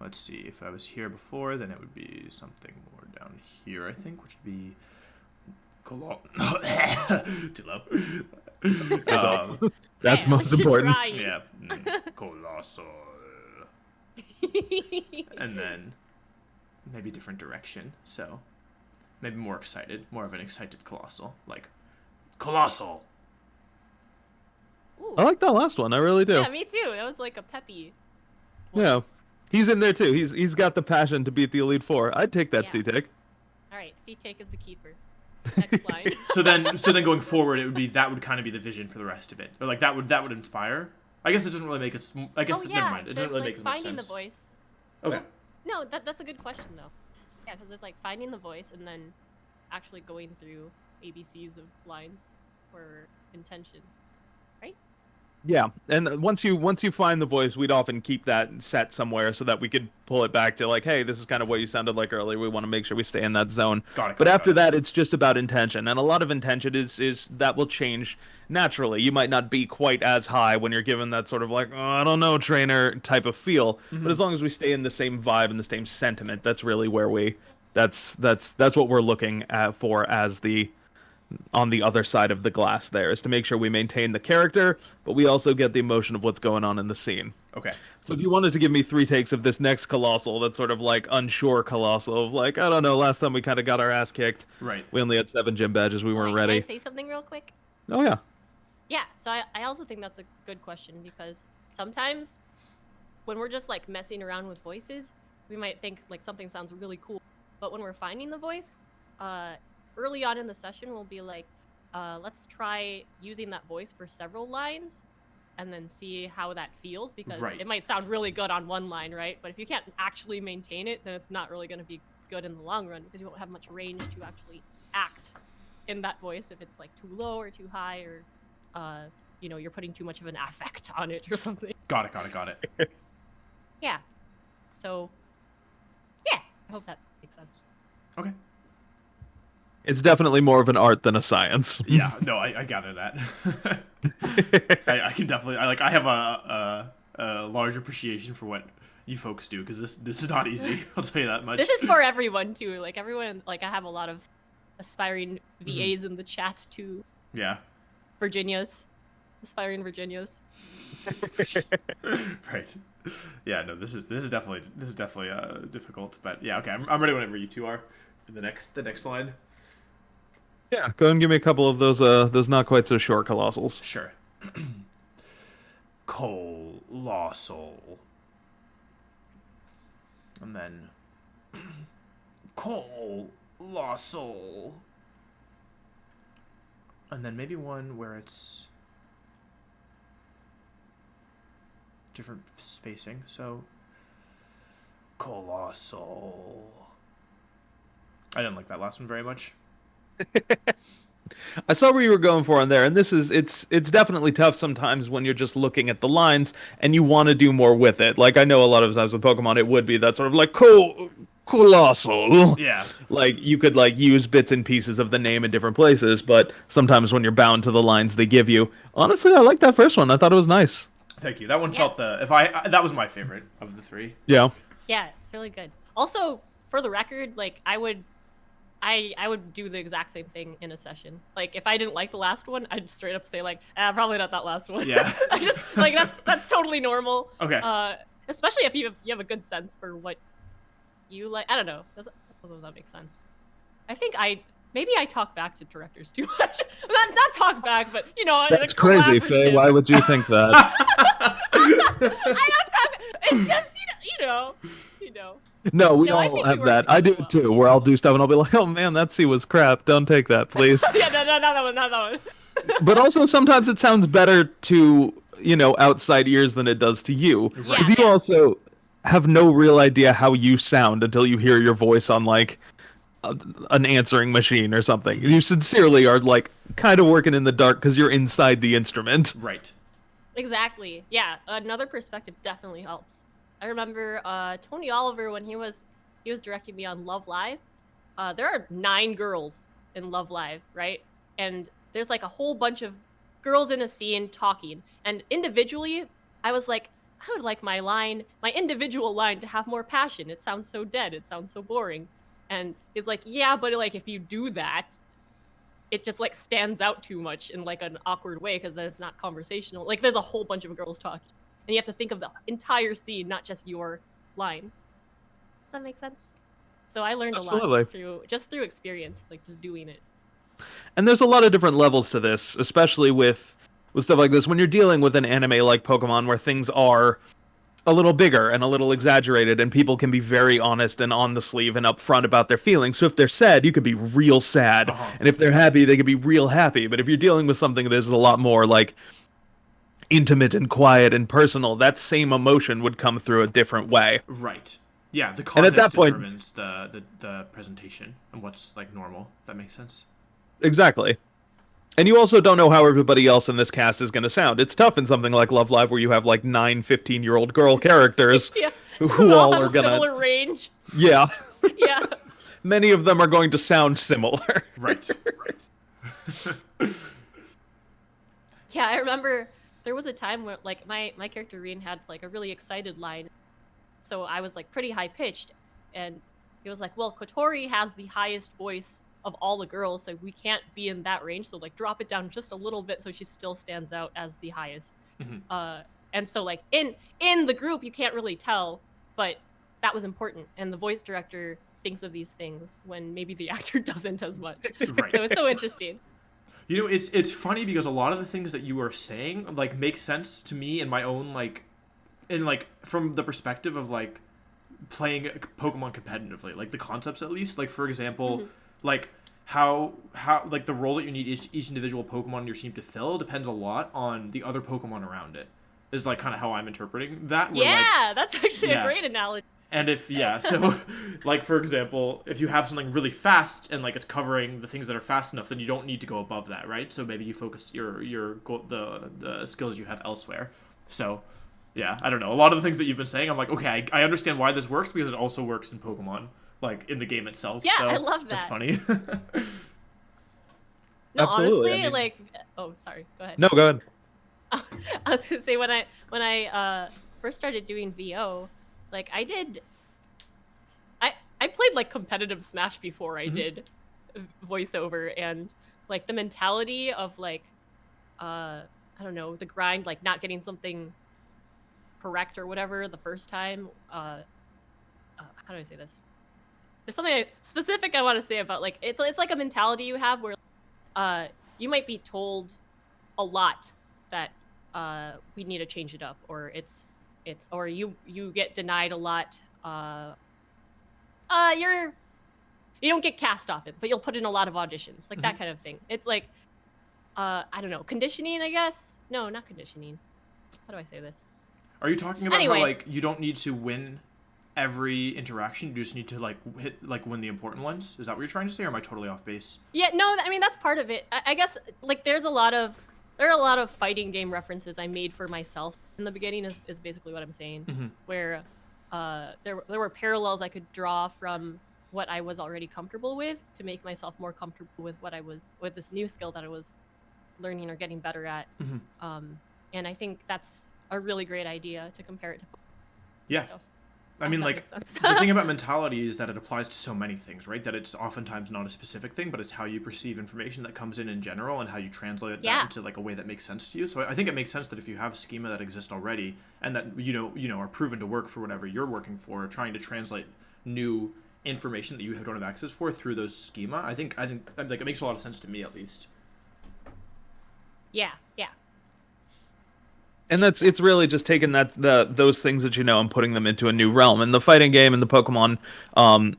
let's see. If I was here before, then it would be something more down here, I think, which would be too low. That's Yeah, most like, important. trying. Yeah, colossal. And then maybe different direction. So maybe more excited, more of an excited colossal, like colossal. Ooh. I like that last one. I really do. Yeah, me too. That was like a peppy. Yeah. He's in there too. He's got the passion to beat the Elite Four. I'd take that Yeah. C-Take. All right, C-Take is the keeper. Next line. So then going forward, it would be that would kind of be the vision for the rest of it, or like that would inspire. I guess it doesn't really make us. I guess Oh, never yeah, mind. It there's, doesn't really like, make as much finding sense. the voice. Okay. No, that's a good question though. Yeah, because there's like finding the voice and then actually going through ABCs of lines for intention. Yeah, and once you find the voice, we'd often keep that set somewhere so that we could pull it back to like, hey, this is kind of what you sounded like earlier. We want to make sure we stay in that zone. Got it. But after that, it's just about intention, and a lot of intention is that will change naturally. You might not be quite as high when you're given that sort of like, oh, I don't know, trainer type of feel. But as long as we stay in the same vibe and the same sentiment, that's really where that's what we're looking for as the on the other side of the glass. There is to make sure we maintain the character, but we also get the emotion of what's going on in the scene. Okay. So if you wanted to give me 3 takes of this next colossal, that's sort of like unsure colossal, of like, I don't know, last time we kind of got our ass kicked. Right. We only had 7 gym badges, we weren't Can I ready. say something real quick? Oh yeah. Yeah, so I also think that's a good question because sometimes when we're just like messing around with voices, we might think like something sounds really cool. But when we're finding the voice, early on in the session, we'll be like, let's try using that voice for several lines and then see how that feels because Right. it might sound really good on one line, right? But if you can't actually maintain it, then it's not really going to be good in the long run because you won't have much range to actually act in that voice if it's like too low or too high or you're putting too much of an affect on it or something. Got it. Yeah. So, yeah, I hope that makes sense. Okay. It's definitely more of an art than a science. Yeah. No, I gather that. I can definitely. I have a large appreciation for what you folks do because this is not easy. I'll tell you that much. This is for everyone too. Like everyone, like I have a lot of aspiring VAs in the chat too. Yeah. Aspiring Virginias. Right. Yeah. No. This is definitely difficult. But yeah. Okay. I'm ready whenever you two are for the next line. Yeah, go and give me a couple of those not quite so short colossals. Sure. Colossal. And then colossal. And then maybe one where it's different spacing. So colossal. I didn't like that last one very much. I saw where you were going for on there, and it's definitely tough sometimes when you're just looking at the lines and you want to do more with it. Like I know a lot of times with Pokemon, it would be that sort of like colossal. Yeah. Like you could like use bits and pieces of the name in different places, but sometimes when you're bound to the lines they give you. Honestly, I like that first one. I thought it was nice. Thank you. That one Yes. felt that was my favorite of the three. Yeah. Yeah, it's really good. Also, for the record, like I would do the exact same thing in a session. Like if I didn't like the last one, I'd straight up say like, probably not that last one. Yeah. I just like that's totally normal. Okay. Especially if you have a good sense for what you like. I don't know. Does that make sense? I think maybe I talk back to directors too much. not talk back, but you know. That's crazy, Faye. Why would you think that? I don't talk. It's just you know. No, we No, I all think have we that. work I do well. it too, where I'll do stuff and I'll be like, oh man, that scene was crap. Don't take that, please. Yeah, no, not that one, not that one. But also sometimes it sounds better to, outside ears than it does to you. Yeah, Because you yeah. also have no real idea how you sound until you hear your voice on, like, an answering machine or something. You sincerely are, like, kind of working in the dark because you're inside the instrument. Right. Exactly. Yeah, another perspective definitely helps. I remember Tony Oliver when he was directing me on Love Live. There are 9 girls in Love Live, right? And there's like a whole bunch of girls in a scene talking. And individually, I was like, I would like my individual line to have more passion. It sounds so dead. It sounds so boring. And he's like, yeah, but like if you do that, it just like stands out too much in like an awkward way because then it's not conversational. Like there's a whole bunch of girls talking. And you have to think of the entire scene, not just your line. Does that make sense? So I learned Absolutely. a lot through experience, like just doing it. And there's a lot of different levels to this, especially with stuff like this. When you're dealing with an anime like Pokemon, where things are a little bigger and a little exaggerated, and people can be very honest and on the sleeve and upfront about their feelings. So if they're sad, you could be real sad, and if they're happy, they could be real happy. But if you're dealing with something that is a lot more like intimate and quiet and personal, that same emotion would come through a different way. Right. Yeah, the And at context that point- determines the presentation and what's like normal. That makes sense. Exactly. And you also don't know how everybody else in this cast is going to sound. It's tough in something like Love Live where you have like 9 15-year-old girl characters Yeah. who all are have going similar to... range. Yeah. Yeah. Many of them are going to sound similar. Right. Yeah, I remember there was a time where like my character Reen had like a really excited line. So I was like pretty high pitched and he was like, well, Kotori has the highest voice of all the girls, so we can't be in that range. So like drop it down just a little bit so she still stands out as the highest. And so like in the group you can't really tell, but that was important. And the voice director thinks of these things when maybe the actor doesn't as much. Right. So it's so interesting. You know, it's funny because a lot of the things that you are saying like make sense to me in my own from the perspective of like playing Pokemon competitively, like the concepts at least. Like for example, like how like the role that you need each individual Pokemon in your team to fill depends a lot on the other Pokemon around it. Is like kind of how I'm interpreting that. Where, Yeah, that's actually Yeah. a great analogy. And if, so, like, for example, if you have something really fast and, like, it's covering the things that are fast enough, then you don't need to go above that, right? So maybe you focus the skills you have elsewhere. So, yeah, I don't know. A lot of the things that you've been saying, I'm like, okay, I understand why this works because it also works in Pokemon, like, in the game itself. Yeah, so I love That's that. funny. No, Absolutely, honestly, I mean- like, oh, sorry, go ahead. No, go ahead. I was gonna say when I first started doing VO, like I played like competitive Smash before I did voiceover, and like the mentality of like I don't know, the grind, like not getting something correct or whatever the first time. How do I say this? There's something specific I want to say about like it's like a mentality you have where you might be told a lot that we need to change it up, or it's or you get denied a lot. You don't get cast off it, but you'll put in a lot of auditions, like that kind of thing. It's like I don't know, conditioning, I guess. No, not conditioning. How do I say this? Are you talking about Anyway. how, like, you don't need to win every interaction, you just need to, like, win the important ones? Is that what you're trying to say, or am I totally off base? Yeah, no, I mean that's part of it. I guess like there are a lot of fighting game references I made for myself in the beginning is basically what I'm saying. Where there were parallels I could draw from what I was already comfortable with to make myself more comfortable with with this new skill that I was learning or getting better at. And I think that's a really great idea to compare it to Yeah. stuff. I mean, That like, makes sense. the thing about mentality is that it applies to so many things, right? That it's oftentimes not a specific thing, but it's how you perceive information that comes in general and how you translate that into, like, a way that makes sense to you. So I think it makes sense that if you have a schema that exists already and that, are proven to work for whatever you're working for, trying to translate new information that you don't have access for through those schema, I think, like, it makes a lot of sense to me, at least. Yeah. And it's really just taking those things that you know and putting them into a new realm. And the fighting game and the Pokemon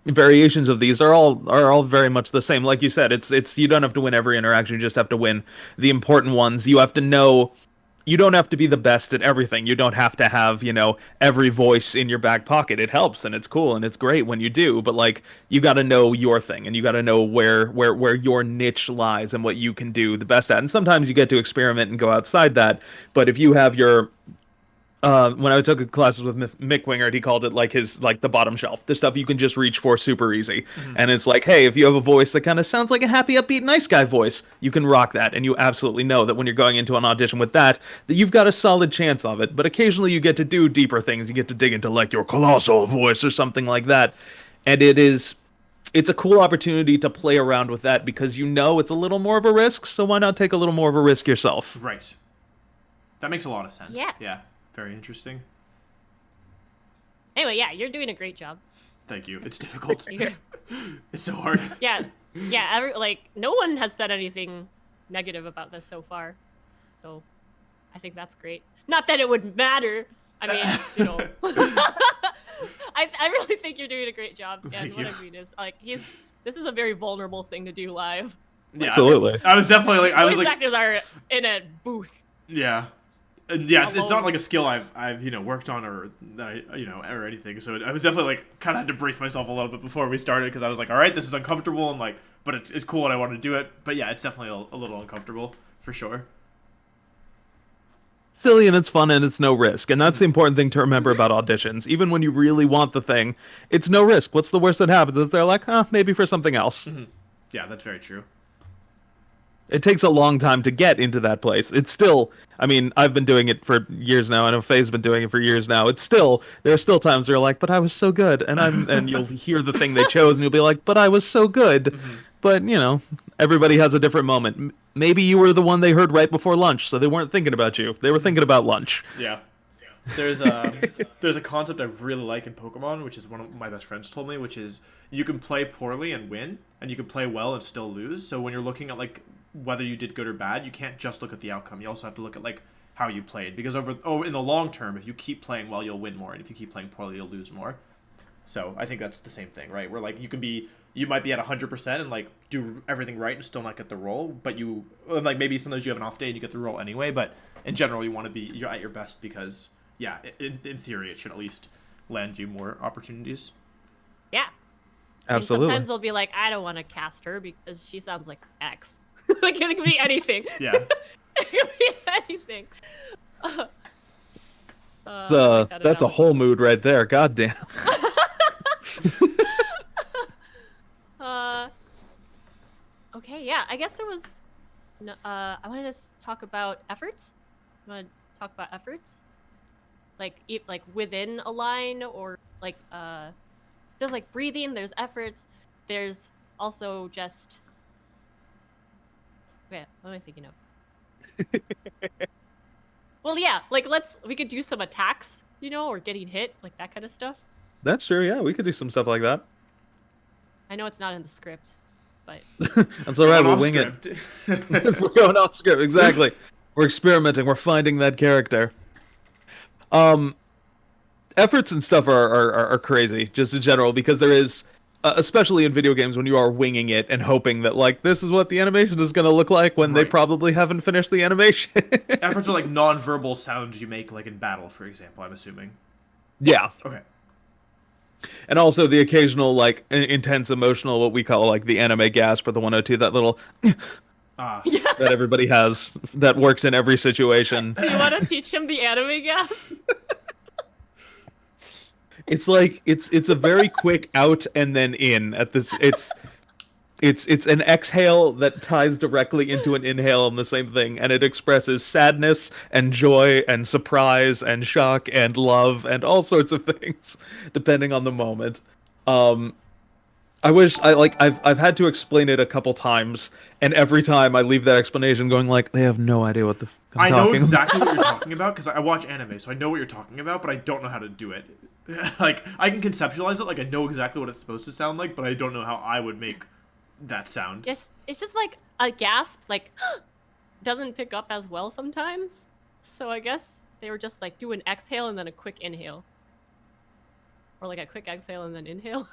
variations of these are all very much the same. Like you said, it's you don't have to win every interaction, you just have to win the important ones. You have to know. You don't have to be the best at everything. You don't have to have, every voice in your back pocket. It helps and it's cool and it's great when you do, but like you got to know your thing and you got to know where your niche lies and what you can do the best at. And sometimes you get to experiment and go outside that, but if you have your when I took classes with Mick Wingert, he called it like the bottom shelf, the stuff you can just reach for super easy. And it's like, hey, if you have a voice that kind of sounds like a happy, upbeat, nice guy voice, you can rock that, and you absolutely know that when you're going into an audition with that you've got a solid chance of it. But occasionally you get to do deeper things. You get to dig into like your colossal voice or something like that, and it's a cool opportunity to play around with that because it's a little more of a risk. So why not take a little more of a risk yourself? Right. That makes a lot of sense. Yeah. Very interesting. Anyway, yeah, you're doing a great job. Thank you. It's difficult. You're- It's so hard. yeah. No one has said anything negative about this so far, so I think that's great. Not that it would matter. I mean, I really think you're doing a great job. And Thank what you. I mean is, like, this is a very vulnerable thing to do live. Yeah, Absolutely. I was definitely like, Voice actors are in a booth. yeah. And yeah, it's not Alone. like a skill I've worked on or that I or anything. So I was definitely like kind of had to brace myself a little bit before we started because I was like, all right, this is uncomfortable and like, but it's cool and I want to do it. But yeah, it's definitely a little uncomfortable for sure. Silly and it's fun and it's no risk. And that's the important thing to remember about auditions. Even when you really want the thing, it's no risk. What's the worst that happens? Is they're like, maybe for something else. Yeah, that's very true. It takes a long time to get into that place. It's still, I mean, I've been doing it for years now. I know Faye's been doing it for years now. There are still times where you're like, but I was so good. And you'll hear the thing they chose and you'll be like, but I was so good. But, everybody has a different moment. Maybe you were the one they heard right before lunch, so they weren't thinking about you. They were thinking about lunch. Yeah. There's a concept I really like in Pokemon, which is one of my best friends told me, which is you can play poorly and win, and you can play well and still lose. So when you're looking at like whether you did good or bad, you can't just look at the outcome. You also have to look at like how you played, because in the long term, if you keep playing well, you'll win more, and if you keep playing poorly, you'll lose more. So I think that's the same thing, right? Where like you might be at 100% and like do everything right and still not get the role, but like maybe sometimes you have an off day and you get the role anyway. But in general, you're at your best because yeah, in theory, it should at least land you more opportunities. Yeah. Absolutely. And sometimes they'll be like, I don't want to cast her because she sounds like X. Like, it could be anything. Yeah. It could be anything. That's a whole mood right there. God damn. Okay, yeah. I guess there was. I wanted to talk about efforts. You want to talk about efforts? Like within a line, or like there's like breathing. There's efforts. There's also just. Wait, what am I thinking of? Well, yeah. Like we could do some attacks, or getting hit, like that kind of stuff. That's true. Yeah, we could do some stuff like that. I know it's not in the script, but That's all right. We'll Off wing script. it. We're going off script. Exactly. We're experimenting. We're finding that character. Efforts and stuff are crazy, just in general, because there is, especially in video games, when you are winging it and hoping that like this is what the animation is going to look like when they Right. probably haven't finished the animation. Efforts are like non-verbal sounds you make, like in battle, for example. I'm assuming. Yeah. Okay. And also the occasional like intense emotional, what we call like the anime gasp or the 102, that little that everybody has that works in every situation. do you want to teach him the anime gas? It's like it's a very quick out and then in at this. It's an exhale that ties directly into an inhale on the same thing, and it expresses sadness and joy and surprise and shock and love and all sorts of things, depending on the moment. Um, I wish I've had to explain it a couple times, and every time I leave that explanation going like they have no idea what the I'm I know talking exactly what you're talking about because I watch anime, so I know what you're talking about, but I don't know how to do it. Like, I can conceptualize it, like I know exactly what it's supposed to sound like, but I don't know how I would make that sound. It's just like a gasp, like doesn't pick up as well sometimes. So I guess they were just like do an exhale and then a quick inhale, or like a quick exhale and then inhale.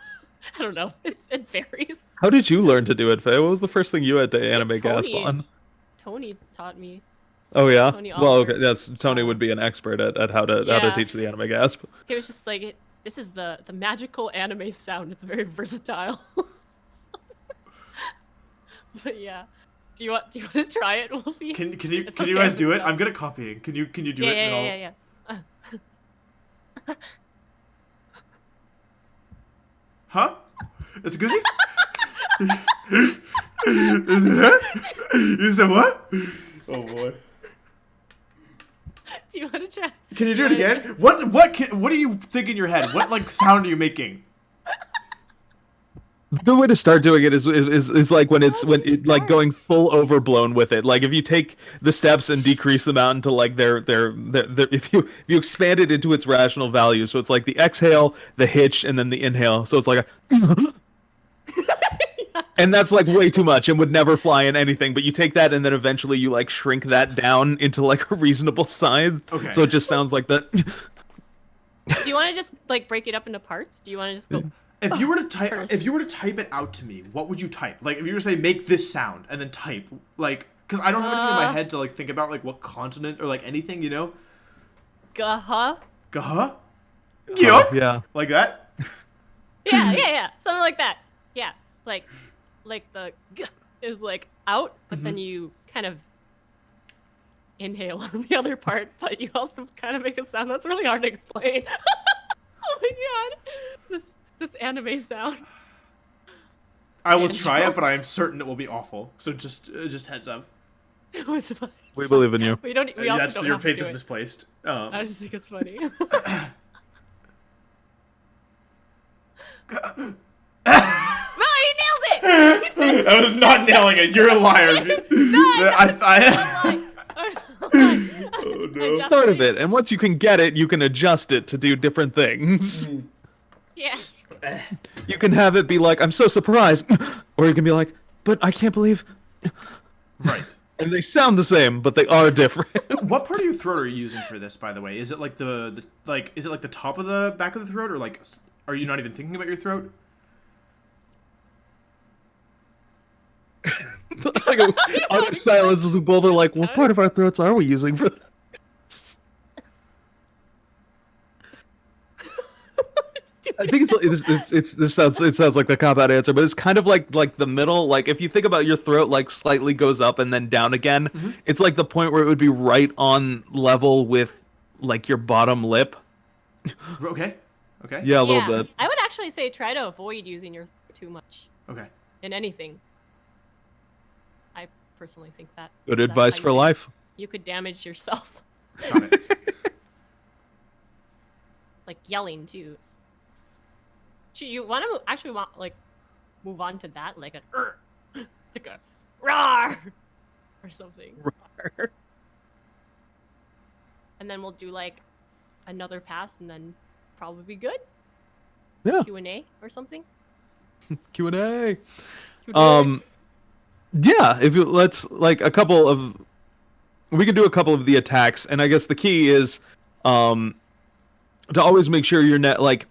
I don't know. It varies. How did you learn to do it, Faye? What was the first thing you had to anime gasp Tony. on? Tony taught me. Oh yeah. Tony Well, Oliver. okay. Yes, Tony would be an expert at how to Yeah. teach the anime gasp. He was just like, this is the magical anime sound. It's very versatile. But yeah, do you want to try it, Wolfie? Can you It's can you okay guys if do it's it? not- I'm good at copying. Can you do Yeah, it? And I'll- yeah. Huh? It's Goosey? You said what? Oh boy. Do you want to try? Can you do it again? What do you think in your head? What like sound are you making? The good way to start doing it is like when it's How when do you it like start? going full overblown with it. Like if you take the steps and decrease them out into like their if you expand it into its rational value. So it's like the exhale, the hitch, and then the inhale. So it's like a and that's like way too much and would never fly in anything. But you take that and then eventually you like shrink that down into like a reasonable size. Okay. So it just sounds like that. Do you want to just like break it up into parts? Do you want to just go? If you were to type First. it out to me, what would you type? Like if you were to say make this sound and then type like because I don't have anything in my head to like think about like what consonant or like anything, you know? Gah. Gah? Yeah. Yeah. Like that? Yeah. Something like that. Yeah, like the g is like out, but then you kind of inhale on the other part, but you also kind of make a sound that's really hard to explain. Oh my god, this anime sound. I will And try Joe- it, but I am certain it will be awful. So just heads up. It's fine. We believe in you. We don't. We also That's don't your have to faith do is it. misplaced. I just think it's funny. No, you nailed it. I was not nailing it. You're a liar. Oh no. Start of it, and once you can get it, you can adjust it to do different things. Yeah. You can have it be like, "I'm so surprised," or you can be like, "But I can't believe." Right. And they sound the same, but they are different. What part of your throat are you using for this, by the way? Is it like the like is it like the top of the back of the throat, or like are you not even thinking about your throat? Like a silence as we both are like, "What part of our throats are we using for this?" I think this sounds like the cop out answer, but it's kind of like the middle. Like if you think about your throat, like slightly goes up and then down again. It's like the point where it would be right on level with like your bottom lip. Okay. Okay. Yeah, a little bit. I would actually say try to avoid using your throat too much Okay. in anything. I personally think that. Good that's advice how you for could- life. You could damage yourself. Got it. Like yelling too. You want to actually like move on to that, like a like a roar or something, and then we'll do like another pass, and then probably be good. Yeah. Q&A or something. Q&A. Q&A. Yeah, if you let's like a couple of we could do a couple of the attacks, and I guess the key is to always make sure you're net like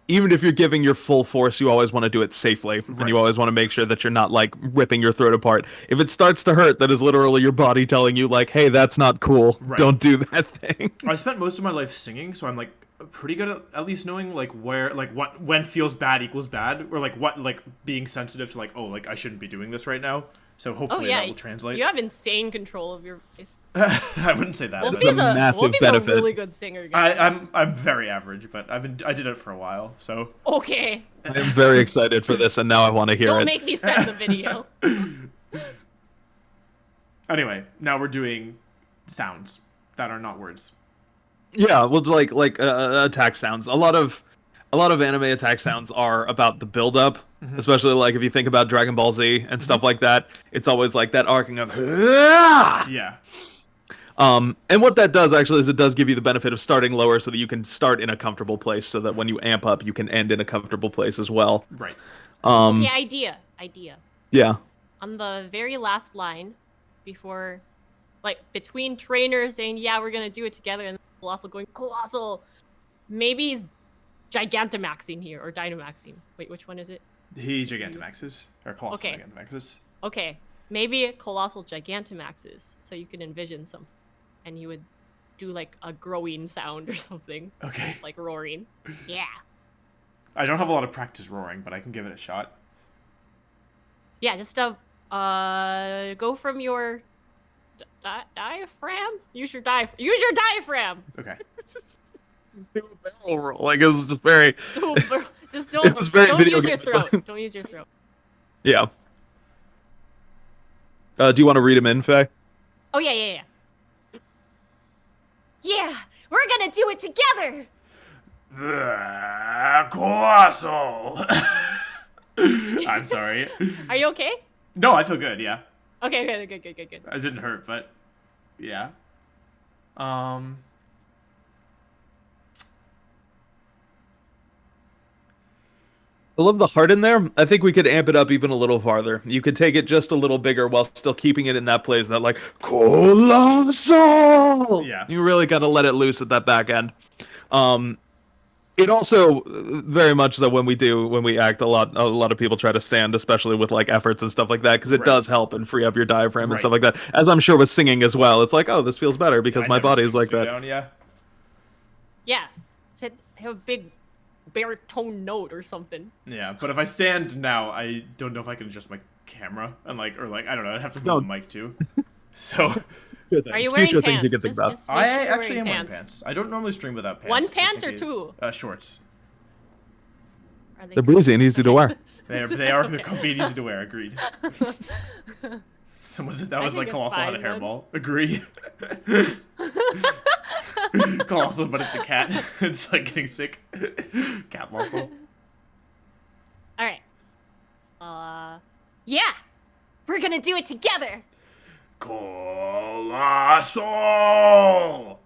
even if you're giving your full force, you always want to do it safely, and you Right. always want to make sure that you're not like ripping your throat apart. If it starts to hurt, that is literally your body telling you like, "Hey, that's not cool. Right. Don't do that thing." I spent most of my life singing, so I'm like pretty good at least knowing like where like what when feels bad equals bad, or like what like being sensitive to like, oh, like I shouldn't be doing this right now. So hopefully that will translate. You have insane control of your voice. I wouldn't say that. Wolfie's but massive benefit. a really good singer, guys. I'm very average, but I did it for a while, so. Okay. I'm very excited for this, and now I want to hear Don't it. make me send the video. Anyway, now we're doing sounds that are not words. Yeah, well, like attack sounds. A lot of anime attack sounds are about the build up, especially like if you think about Dragon Ball Z and stuff like that. It's always like that arcing of Yeah. and what that does actually is it does give you the benefit of starting lower so that you can start in a comfortable place so that when you amp up you can end in a comfortable place as well. Right. Okay, idea. Yeah. On the very last line, before, like, between trainers saying, yeah, we're gonna do it together, and Colossal going, Colossal! Maybe he's Gigantamaxing here, or Dynamaxing. Wait, which one is it? He Gigantamaxes. Or Colossal Okay. Gigantamaxes. Okay, maybe Colossal Gigantamaxes, so you can envision some, and you would do, like, a growing sound or something. Okay. Just, like, roaring. Yeah. I don't have a lot of practice roaring, but I can give it a shot. Yeah, just go from your diaphragm. Use your diaphragm. Okay. Do a barrel roll. Like it was just very. Just don't. It was very don't video use your game. throat. Don't use your throat. Yeah. Do you want to read him in, Faye? Oh yeah. Yeah, we're gonna do it together. Colossal! I'm sorry. Are you okay? No, I feel good, yeah. Okay, good. It didn't hurt, but yeah. I love the heart in there. I think we could amp it up even a little farther. You could take it just a little bigger while still keeping it in that place, that like colossal. Yeah. You really gotta let it loose at that back end. It also very much so when we act a lot of people try to stand, especially with like efforts and stuff like that, because it Right. does help and free up your diaphragm and Right. stuff like that. As I'm sure with singing as well, it's like, oh, this feels better because I my never body is sing like straight that. Down, yeah. Yeah. Said have a big baritone note or something. Yeah, but if I stand now, I don't know if I can adjust my camera and I don't know. I'd have to move No. the mic too. So Are you wearing Future pants? things you can think about. Just make I sure you're actually am wearing pants. I don't normally stream without pants. One just pant in or case. two? Shorts. Are they They're breezy and easy to wear. They're comfy and easy to wear. Agreed. Someone said that was think like it's Colossal had a fine, hairball. Agree. Colossal, but it's a cat. It's like getting sick. Cat muscle. All right. Yeah, we're gonna do it together. Colossal.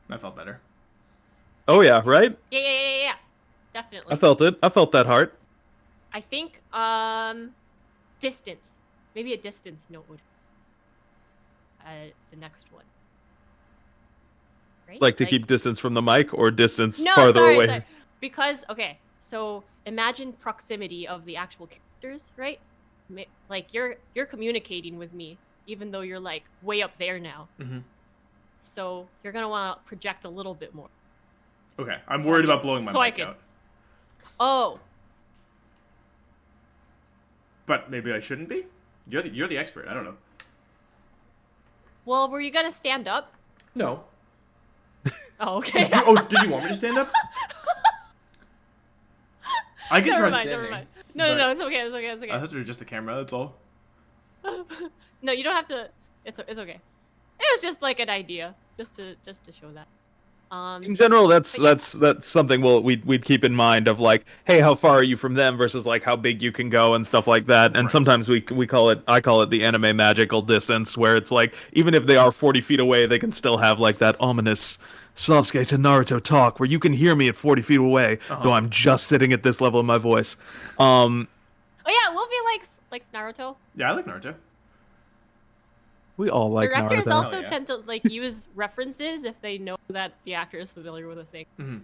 That felt better. Oh yeah, right? Yeah. Definitely. I felt it. I felt that heart. I think distance. Maybe a distance note would the next one. Right? Like to keep distance from the mic or distance No, farther sorry, away. sorry. Because okay, so imagine proximity of the actual characters, right? Like you're communicating with me, even though you're like way up there now. Mm-hmm. So you're gonna want to project a little bit more. Okay, I'm So worried I can- about blowing my so I mic can- out. Oh, But maybe I shouldn't be? You're the expert. I don't know. well, were you gonna stand up? No. Oh, okay. Did you want me to stand up? I can try standing. Never mind. No, but it's okay. It's okay. I thought it was just the camera. That's all. No, you don't have to. It's okay. It was just like an idea, just to show that. In general, that's But yeah. that's something we'd keep in mind of like, hey, how far are you from them versus like how big you can go and stuff like that. And Right. sometimes I call it the anime magical distance, where it's like even if they are 40 feet away, they can still have like that ominous Sasuke to Naruto talk where you can hear me at 40 feet away, though I'm just sitting at this level of my voice. Oh yeah, Wolfie likes Naruto. Yeah, I like Naruto. We all like Directors Naruto. also Oh, yeah. tend to like use references if they know that the actor is familiar with a thing. Mhm.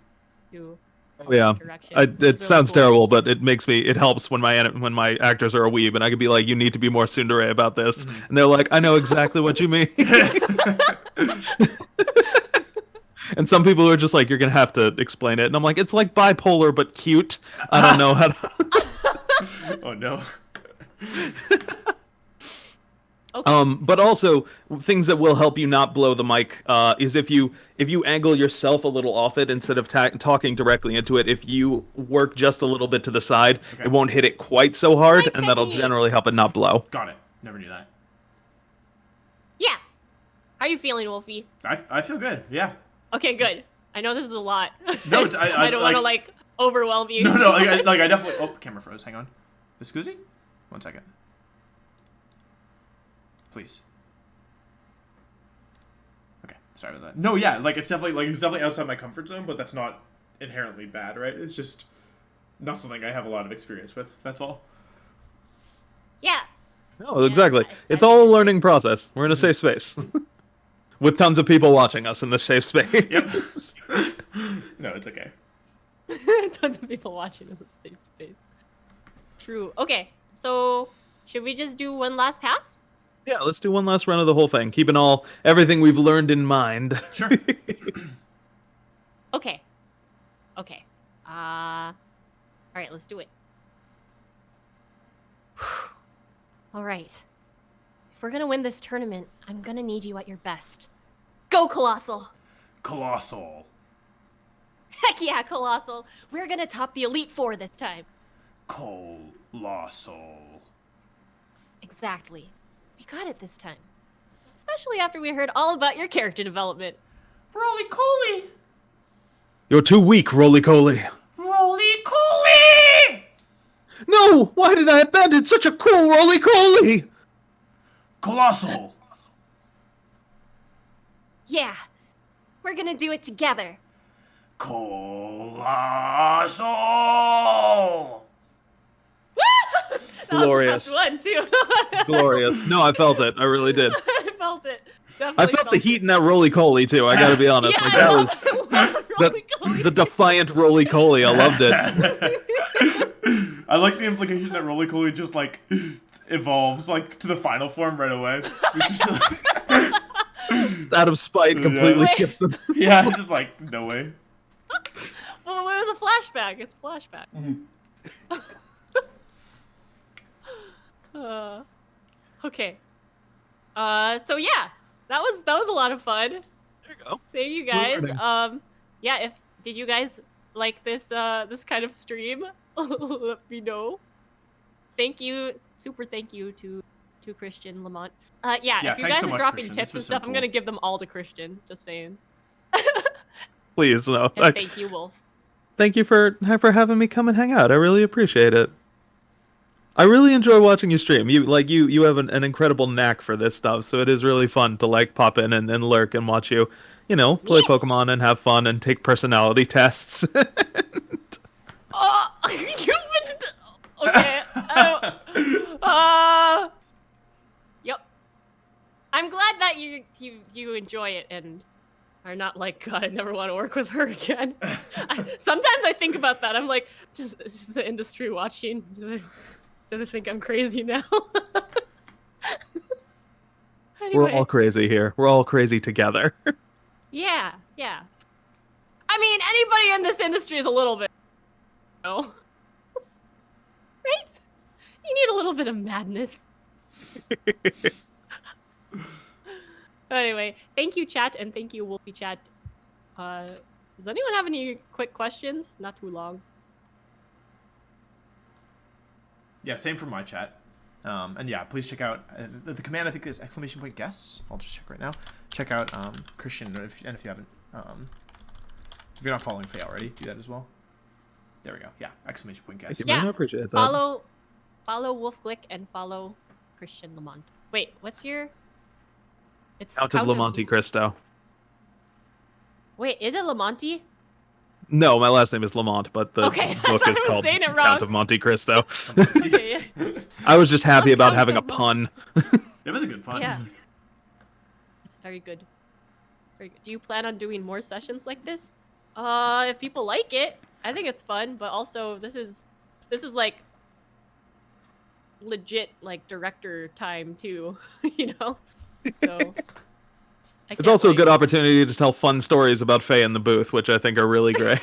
To Oh, yeah. direction. It It's really sounds cool. terrible, but it helps when my actors are a weeb, and I could be like, you need to be more tsundere about this, and they're like, I know exactly what you mean. And some people are just like, you're gonna have to explain it, and I'm like, it's like bipolar but cute. I don't know how to. Oh no. Okay. But also things that will help you not blow the mic is if you angle yourself a little off it instead of talking directly into it. If you work just a little bit to the side, Okay. it won't hit it quite so hard, Mic and that'll technique. generally help it not blow. Got it. Never knew that. Yeah. How are you feeling, Wolfie? I feel good. Yeah. Okay, good. I know this is a lot. No, it's, I don't want to like overwhelm you. No, too no. much. I definitely. Oh, camera froze. Hang on. Viscusi? 1 second. Please. Okay. Sorry about that. No, yeah. Like it's definitely outside my comfort zone, but that's not inherently bad, right? It's just not something I have a lot of experience with. That's all. Yeah. No, exactly. I It's think all a it's learning process. We're in a safe space. With tons of people watching us in this safe space. Yep. No, it's okay. Tons of people watching in the safe space. True. Okay. So, should we just do one last pass? Yeah, let's do one last run of the whole thing, keeping everything we've learned in mind. Sure. Okay. Okay. All right, let's do it. All right. If we're gonna win this tournament, I'm gonna need you at your best. Go, Colossal! Colossal. Heck yeah, Colossal! We're gonna top the Elite Four this time. Colossal. Exactly. We got it this time. Especially after we heard all about your character development. Roly Coly. You're too weak, Roly-Coly. Roly Coly. No! Why did I abandon such a cool Roly-Coly? Colossal. Yeah. We're gonna do it together. Colossal. That Glorious. was the best one, too. Glorious. No, I felt it. I really did. I felt it. I Definitely felt the heat in that Roly-Coly, too. I gotta be honest. Yeah, Like, I that love- was I love Roly-Coly. the defiant Roly-Coly. I loved it. I like the implication that Roly Coly just like evolves like to the final form right away. We just, Out of spite, completely Yeah. skips them. yeah, just like no way. Well, it was a flashback. It's a flashback. Okay. So yeah, that was a lot of fun. There you go. Thank you guys. Learning. Yeah, did you guys like this this kind of stream? Let me know. Thank you, super thank you to Christian Lamont. Yeah, Yeah, if you thanks guys so are much, dropping Christian. tips This and was so stuff, I'm cool. gonna give them all to Christian. Just saying. Please, no. And thank you, Wolf. Thank you for having me come and hang out. I really appreciate it. I really enjoy watching you stream. You have an incredible knack for this stuff, so it is really fun to like pop in and lurk and watch you, play Yeah. Pokemon and have fun and take personality tests. Oh, you've been okay. Yep. I'm glad that you enjoy it and are not like, God, I never want to work with her again. Sometimes I think about that. I'm like, is the industry watching? Do they think I'm crazy now? We're Anyway, all crazy here. We're all crazy together. yeah. I mean, anybody in this industry is a little bit, right? You need a little bit of madness. Anyway, thank you, chat, and thank you, Wolfie chat. Does anyone have any quick questions? Not too long. Yeah, same for my chat. And yeah, please check out the command. I think is !guests. I'll just check right now. Check out Christian, and if you haven't, if you're not following Faye already, do that as well. There we go. Yeah, !guests. Thank you, Yeah, man. I appreciate that. Follow Wolf Glick and follow Christian Lamont. Wait, what's your? It's Count of Lamonte Cristo. Wait, is it Lamonte? No, my last name is Lamont, but the Okay, book I is was called saying it Count wrong. of Monte Cristo. Okay, I was just happy about Count having a of pun. It was a good fun. yeah. It's very good. Very good. Do you plan on doing more sessions like this? If people like it, I think it's fun, but also this is like legit like director time too, you know? So It's also a good opportunity to tell fun stories about Faye in the booth, which I think are really great.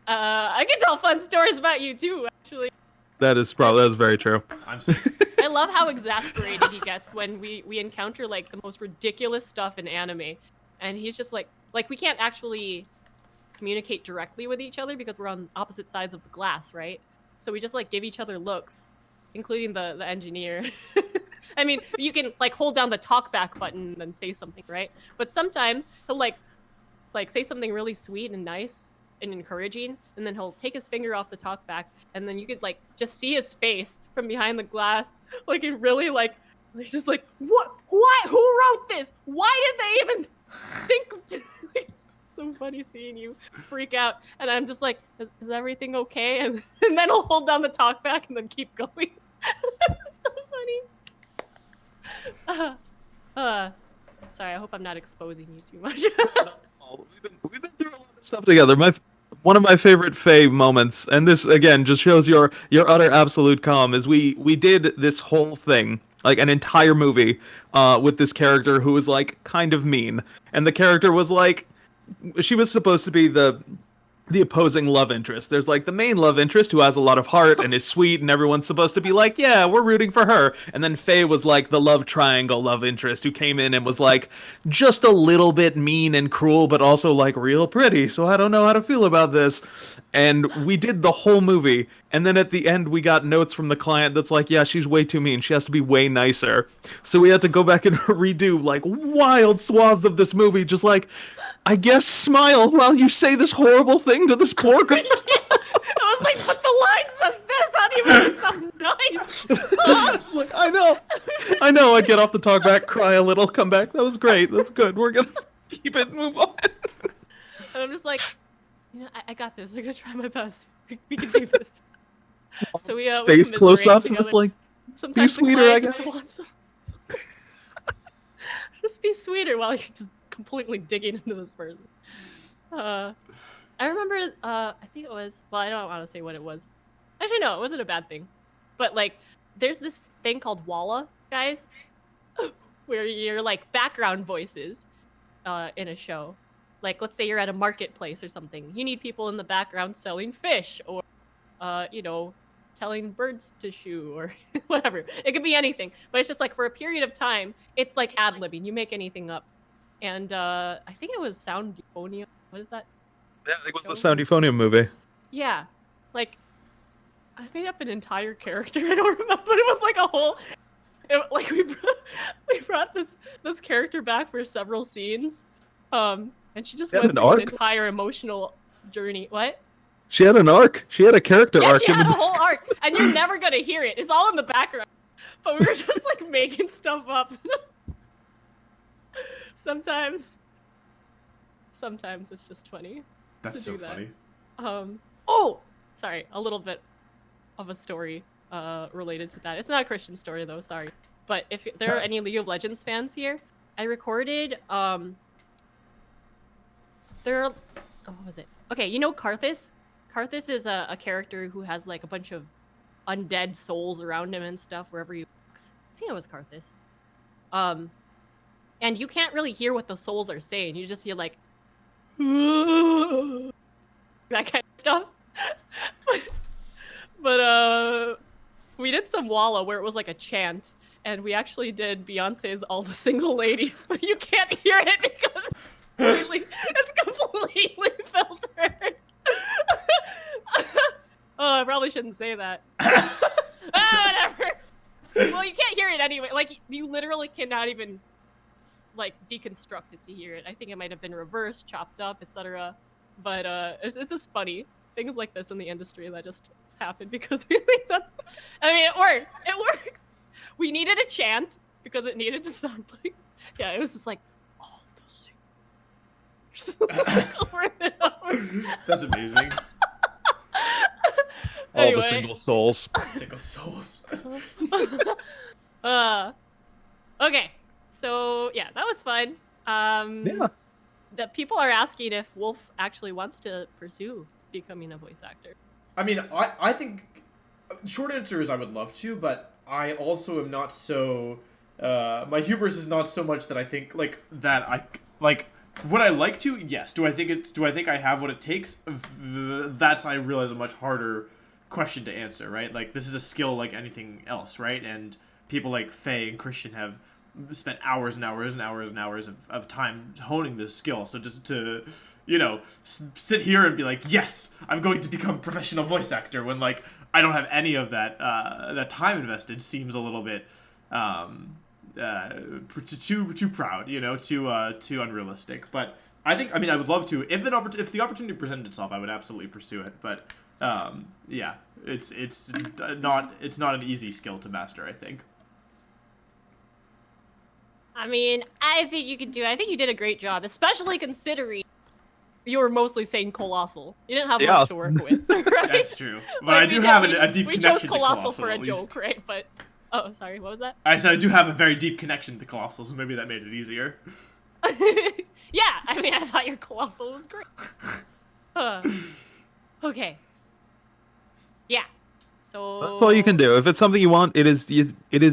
I I can tell fun stories about you too, actually. That's very true. I'm sorry. I love how exasperated he gets when we encounter like the most ridiculous stuff in anime, and he's just like we can't actually communicate directly with each other because we're on opposite sides of the glass, right? So we just like give each other looks, including the engineer. I mean, you can like hold down the talk back button and then say something, right? But sometimes he'll like say something really sweet and nice and encouraging, and then he'll take his finger off the talk back, and then you could like just see his face from behind the glass, like he really like he's just like, what? Why? Who wrote this? Why did they even think of this? It's so funny seeing you freak out, and I'm just like, is everything okay? And then he'll hold down the talk back and then keep going. It's so funny. Sorry, I hope I'm not exposing you too much. We've been through a lot of stuff together. One of my favorite Faye moments, and this again just shows your utter absolute calm, is we did this whole thing, like an entire movie, with this character who was like kind of mean, and the character was like, she was supposed to be the opposing love interest. There's like the main love interest who has a lot of heart and is sweet, and everyone's supposed to be like, yeah, we're rooting for her. And then Faye was like the love triangle love interest who came in and was like just a little bit mean and cruel, but also like real pretty. So I don't know how to feel about this. And we did the whole movie. And then at the end, we got notes from the client that's like, yeah, she's way too mean. She has to be way nicer. So we had to go back and redo like wild swaths of this movie, just like, I guess smile while you say this horrible thing to this poor girl. I was like, but the line says this. How do you make it sound nice? It's like, I know. I get off the talk back, cry a little, come back. That was great. That's good. We're gonna keep it and move on. And I'm just like, I got this. I'm gonna try my best. We can do this. So we Face close-ups, and together. it's like, Sometimes be sweeter, I just guess. wants just be sweeter while you're just completely digging into this person. I remember, I think it was, well, I don't want to say what it was. Actually, no, it wasn't a bad thing. But, like, there's this thing called Walla, guys, where you're, like, background voices in a show. Like, let's say you're at a marketplace or something. You need people in the background selling fish or, telling birds to shoo or whatever. It could be anything. But it's just, like, for a period of time, it's like ad-libbing. You make anything up. And I think it was Sound Euphonium. What is that? Yeah, it was the Sound Euphonium movie. Yeah. Like, I made up an entire character. I don't remember, but it was like a whole... like, we brought this character back for several scenes. And she just went through an entire emotional journey. What? She had an arc. She had a character arc. Yeah, she had a whole arc. And you're never going to hear it. It's all in the background. But we were just, like, making stuff up. Sometimes it's just funny. That's so funny. Oh, sorry, a little bit of a story related to that. It's not a Christian story though, sorry. But if there are any League of Legends fans here, I recorded what was it? Okay, you know Karthus? Karthus is a character who has like a bunch of undead souls around him and stuff wherever he walks. I think it was Karthus. And you can't really hear what the souls are saying. You just hear like that kind of stuff. but we did some Walla where it was like a chant, and we actually did Beyonce's "All the Single Ladies," but you can't hear it because it's completely filtered. Oh, I probably shouldn't say that. Whatever. Well, you can't hear it anyway. Like, you literally cannot even like deconstruct it to hear it. I think it might have been reversed, chopped up, etc. But it's just funny things like this in the industry that just happen because we think that's. I mean, it works. It works. We needed a chant because it needed to sound like. Yeah, it was just like all the singers. Over and over. That's amazing. All the single souls. Single souls. Okay. So yeah, that was fun. Yeah. That people are asking if Wolf actually wants to pursue becoming a voice actor. I mean, I think short answer is I would love to, but I also am not so my hubris is not so much that I think like that I like Would I like to? Yes. Do I think I have what it takes? That's, I realize, a much harder question to answer, right? Like, this is a skill like anything else, right? And people like Faye and Christian have spent hours and hours and hours and hours of time honing this skill. So just to, sit here and be like, yes, I'm going to become a professional voice actor when, like, I don't have any of that time invested seems a little bit too proud, too unrealistic. But I would love to, if the opportunity presented itself, I would absolutely pursue it. But yeah, it's not an easy skill to master, I think. I mean, I think you could do it. I think you did a great job, especially considering you were mostly saying colossal. You didn't have much to work with, right? That's true. But I do have a deep connection to Colossal. We chose colossal for a joke, right? But oh, sorry, what was that? I said I do have a very deep connection to Colossal, so maybe that made it easier. Yeah, I mean, I thought your colossal was great. Okay. Yeah. So that's all you can do. If it's something you want, it is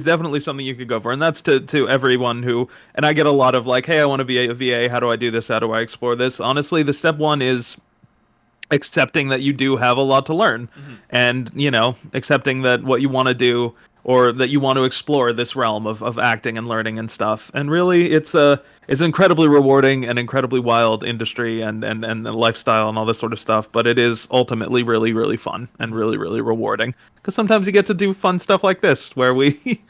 definitely something you could go for, and that's to everyone who. And I get a lot of like, hey, I want to be a VA. How do I do this? How do I explore this? Honestly, the step one is accepting that you do have a lot to learn, and accepting that what you want to do, or that you want to explore this realm of acting and learning and stuff. And really, it's incredibly rewarding and incredibly wild industry and the lifestyle and all this sort of stuff. But it is ultimately really, really fun and really, really rewarding, because sometimes you get to do fun stuff like this where we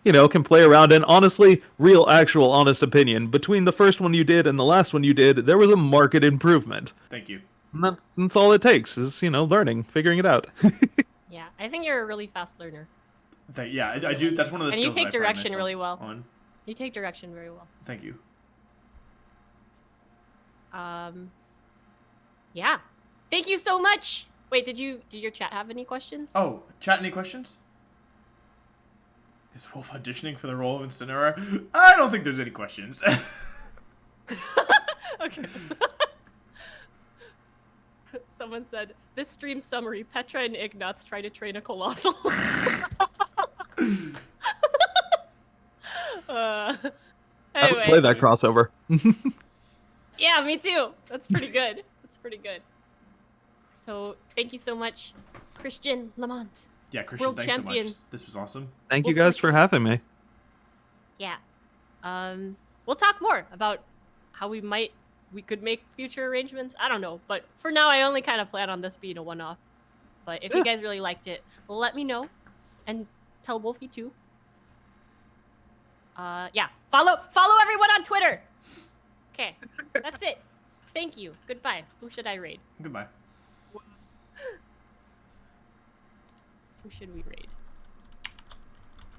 can play around. And honestly, real, actual, honest opinion, between the first one you did and the last one you did, there was a marked improvement. Thank you. And that's all it takes is learning, figuring it out. Yeah, I think you're a really fast learner. Yeah, I do. That's one of the skills. And you that I take pride direction myself really well. on. You take direction very well. Thank you. Yeah. Thank you so much. Wait, did your chat have any questions? Oh, chat, any questions? Is Wolf auditioning for the role of Incineroar? I don't think there's any questions. Okay. Someone said, this stream summary, Petra and Ignatz try to train a colossal. I Anyway. would play that crossover. Yeah, me too. That's pretty good. That's pretty good. So, thank you so much, Christian Lamont. Yeah, Christian, World thanks champion. so much. This was awesome. Thank you guys for having me. Yeah. We'll talk more about how we could make future arrangements. I don't know, but for now, I only kind of plan on this being a one-off. But if you guys really liked it, let me know, and tell Wolfie too. Yeah, follow everyone on Twitter. Okay, that's it. Thank you. Goodbye. Who should I raid? Goodbye. Who should we raid?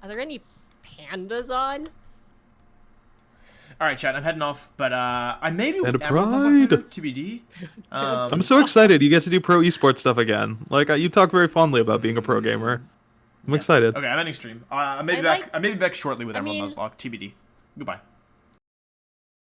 Are there any pandas on? All right, chat. I'm heading off, but I may do Panda Emerald Pride. Level TBD. I'm so excited you get to do pro esports stuff again. Like you talk very fondly about being a pro gamer. I'm excited. Okay, I'm ending stream. I may be back shortly with Emerald Nuzlocke TBD. Goodbye.